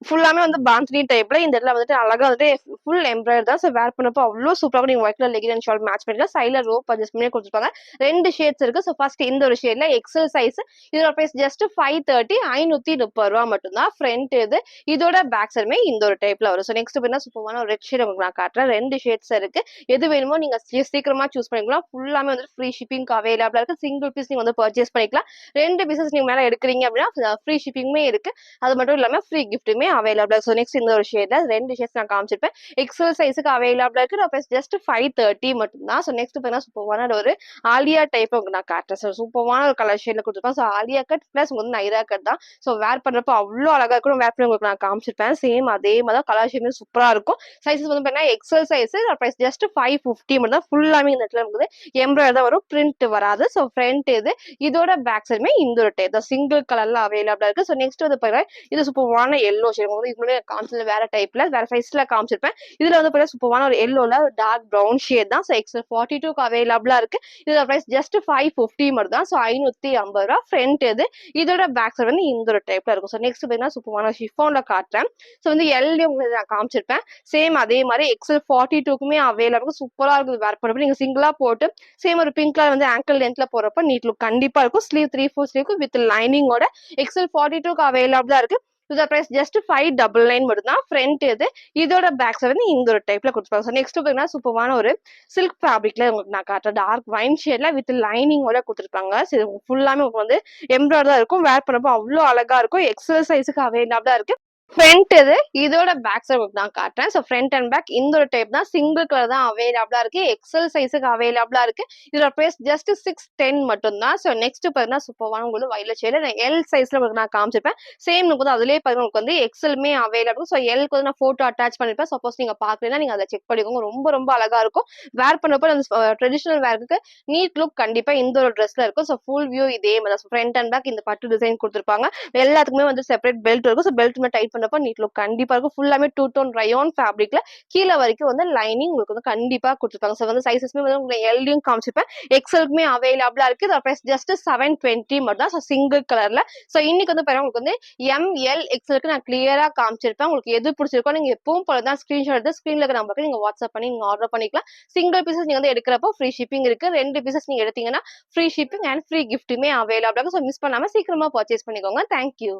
ஃபுல்லாமே வந்து பான்ஸ்னி டைப்ல இந்த இடத்துல வந்துட்டு அழகா வந்துட்டு ஃபுல் எம்ப்ராய்டரி தான். ஸோ வேர் பண்ணப்போ அவ்வளோ சூப்பராக நீங்க white colour legging and shawl match பண்ணிக்கலாம். சைடில் ரோப் அட்ஜஸ்ட் பண்ணி கொடுத்துருப்பாங்க. 2 ஷேட்ஸ் இருக்கு. ஸோ ஃபர்ஸ்ட் இந்த ஒரு ஷேட்ல எக்ஸல் சைஸ் இதோட பிரைஸ் ஜஸ்ட் 530 530 ரூபா மட்டும் தான். ஃப்ரண்ட் இது இதோட பேக் சைடுமே இந்த ஒரு டைப்ல வரும். ஸோ நெக்ஸ்ட் பார்த்தீங்கன்னா சூப்பரான ஒரு ரெட் ஷேட் உங்களுக்கு நான் காட்டுறேன். 2 ஷேட்ஸ் இருக்கு. எது வேணுமோ நீங்க சீக்கிரமா சூஸ் பண்ணிக்கலாம். ஃபுல்லாமே வந்து ஃப்ரீ ஷிப்பிங் அவைலபிளா இருக்கு. சிங்கிள் பீஸ் நீங்க வந்து பர்ச்சேஸ் பண்ணிக்கலாம். 2 பீசஸ் நீங்க மேல எடுக்கிறீங்க அப்படின்னா ஃப்ரீ ஷிப்பிங்குமே இருக்கு. அது மட்டும் இல்லாம ஃப்ரீ கிஃப்ட்டுமே அவைலபிளா. ஸோ நெக்ஸ்ட் இந்த ஒரு ஷேட்ல 2 ஷேட்ஸ் நான் காமிச்சிருப்பேன். எக்ஸல் சைஸுக்கு அவைலபிளா இருக்கு. பிரைஸ் ஜஸ்ட் 530 மட்டும் தான். ஸோ நெக்ஸ்ட் பார்த்தீங்கன்னா சூப்பரான ஒரு ஆலியா டைப் உங்களுக்கு நான் காட்டுறேன். ஸோ சூப்பரான ஒரு கலர் ஷேட்ல கொடுத்துருப்பேன். ஸோ ஆலியா கட் பிளஸ் வந்து நைரா கட் தான். ஸோ வேர் பண்றப்போ அவ்வளோ அழகா இருக்கும். வேர் பண்ணி உங்களுக்கு நான் காமிச்சிருப்பேன். சேம் அதே மாதிரி கலர் ஷேட் சூப்பரா இருக்கும். சைஸஸ் வந்து பார்த்தீங்கன்னா எக்ஸல் சைஸ் பிரைஸ் ஜஸ்ட் 550 மட்டும் தான். ஃபுல்லாமே இந்த இடத்துல இருக்குது எம்ப்ராய்டரி தான் வரும். பிரிண்ட் வராது. ஸோ ஃப்ரண்ட் இது இதோட பேக் சைடுமே இந்த ஒரு டைப் தான். சிங்கிள் கலர்ல அவைலபிளா இருக்கு. ஸோ நெக்ஸ்ட் வந்து பார்த்தீங்கன்னா இது சூப்பரான எல்லோ ஷேட். இதுக்கு முன்னாடி காமிச்சது வேற டைப்ல வேற சைஸ்ல காமிச்சிருப்பேன். இதுல வந்து பார்த்தீங்கன்னா சூப்பரான ஒரு எல்லோல ஒரு டார்க் ப்ரௌன் ஷேட் தான். ஸோ எக்ஸல் 42க்கு அவைலபிளா இருக்கு. இதோட பிரைஸ் ஜஸ்ட் 550 மட்டும் தான். ஸோ 550 ரூபா. ஃப்ரண்ட் இது இதோட பேக் சைடு வந்து இந்த ஒரு டைப்ல இருக்கும். ஸோ நெக்ஸ்ட் பார்த்தீங்கன்னா சூப்பரான ஷிஃபான்ல காட்டுறேன். ஸோ வந்து எல்லையும் உங்களுக்கு நான் காமிச்சிருப்பேன். சேம் அதே மாதிரி எக்ஸல் 42க்குமே அவைலபிள் சூப்பரா இருக்குது. வேர் பண்ணப்போ நீங்க சிங்கிளா போட்டு சேம் ஒரு பிங்க் கலர் வந்து ஆங்கிள் லென்த்ல போறப்ப நீட் லுக் கண்டிப்பா இருக்கும். ஸ்லீவ் 3/4 ஸ்லீவ் வித் லைனிங்கோட எக்ஸல் 42க்கு அவைலபிளா இருக்கு. இதோட பிரைஸ் ஜஸ்ட் 599 மட்டும் தான். ஃப்ரண்ட் இது இதோட பேக் சைடு வந்து இந்த ஒரு டைப்ல கொடுத்துருப்பாங்க. ஸோ நெக்ஸ்ட் பார்த்தீங்கன்னா சூப்பரான ஒரு சில்க் ஃபேப்ரிக்ல உங்களுக்கு நான் காட்டுறேன். டார்க் வைன் ஷேட்ல வித் லைனிங்கோட கொடுத்துருப்பாங்க. ஃபுல்லாமே உங்களுக்கு வந்து எம்ப்ராய்டரி தான் இருக்கும். வேர் பண்ணப்போ அவ்வளோ அழகா இருக்கும். எக்ஸல் சைஸுக்கு அவைலபிளா இருக்கு. ஃப்ரண்ட் இது. இதோட பேக் சைடு உங்களுக்கு நான் காட்டுறேன். ஸோ ஃப்ரண்ட் அண்ட் பேக் இந்த ஒரு டைப் தான். சிங்கிள் கலர் தான் அவைலபிளா இருக்கு. எக்ஸல் சைஸுக்கு அவைலபிளா இருக்கு. இதோட பிரைஸ் ஜஸ்ட் 610 மட்டும் தான். ஸோ நெக்ஸ்ட் பாத்தீங்கன்னா சூப்பரான உங்களுக்கு வயலட் ஷேடு எல் சைஸ்ல உங்களுக்கு நான் காமிச்சிருப்பேன். சேம் உங்களுக்கு வந்து அதுலயே பாத்தீங்கன்னா உங்களுக்கு வந்து எக்ஸலுமே அவைலபிள். ஸோ எல்க்கு வந்து நான் போட்டோ அட்டாச் பண்ணிருப்பேன். சப்போஸ் நீங்க பாக்கலைன்னா நீங்க அதை செக் பண்ணிக்கோங்க. ரொம்ப ரொம்ப அழகா இருக்கும். வேர் பண்ணப்போ அந்த ட்ரெடிஷனல் வேருக்கு நீட் லுக் கண்டிப்பா இந்த ஒரு ட்ரெஸ்ல இருக்கும். ஸோ ஃபுல் வியூ இதே மாதிரி ஃப்ரண்ட் அண்ட் பேக் இந்த பட்டு டிசைன் கொடுத்துருப்பாங்க. எல்லாத்துக்குமே வந்து செப்பரேட் பெல்ட் இருக்கும். ஸோ பெல்ட் டைட் பண்ணப்போ நீட் லுக் கண்டிப்பா இருக்கும். ஃபுல்லாமே டூ டோன் ரயோன் ஃபேப்ரிக்ல கீழே வரைக்கும் வந்து லைனிங் உங்களுக்கு வந்து கண்டிப்பா கொடுத்துருப்பாங்க. ஸோ வந்து சைசஸ்மே வந்து உங்களுக்கு எல்லையும் காமிச்சிருப்பேன். எக்ஸலுக்குமே அவைலபிளா இருக்கு. இதோட பிரைஸ் ஜஸ்ட் 720 மட்டும் தான். ஸோ சிங்கிள் கலர்ல. ஸோ இன்னைக்கு வந்து பாருங்க உங்களுக்கு வந்து எம்எல் எக்ஸலுக்கு நான் கிளியரா காமிச்சிருப்பேன். உங்களுக்கு எது பிடிச்சிருக்கோ நீங்க எப்பவும் போலதான் ஸ்கிரீன்ஷாட் எடுத்து ஸ்கிரீன்ல இருக்கிற நம்பருக்கு நீங்க வாட்ஸ்அப் பண்ணி நீங்க ஆர்டர் பண்ணிக்கலாம். சிங்கிள் பீசஸ் நீங்க வந்து எடுக்கிறப்போ ஃப்ரீ ஷிப்பிங் இருக்கு. 2 பீசஸ் நீங்க எடுத்தீங்கன்னா ஃப்ரீ ஷிப்பிங் அண்ட் ஃப்ரீ கிஃப்ட்டுமே அவைலபிளா இருக்கு. ஸோ மிஸ் பண்ணாம சீக்கிரமா பர்ச்சேஸ் பண்ணிக்கோங்க. தேங்க்யூ.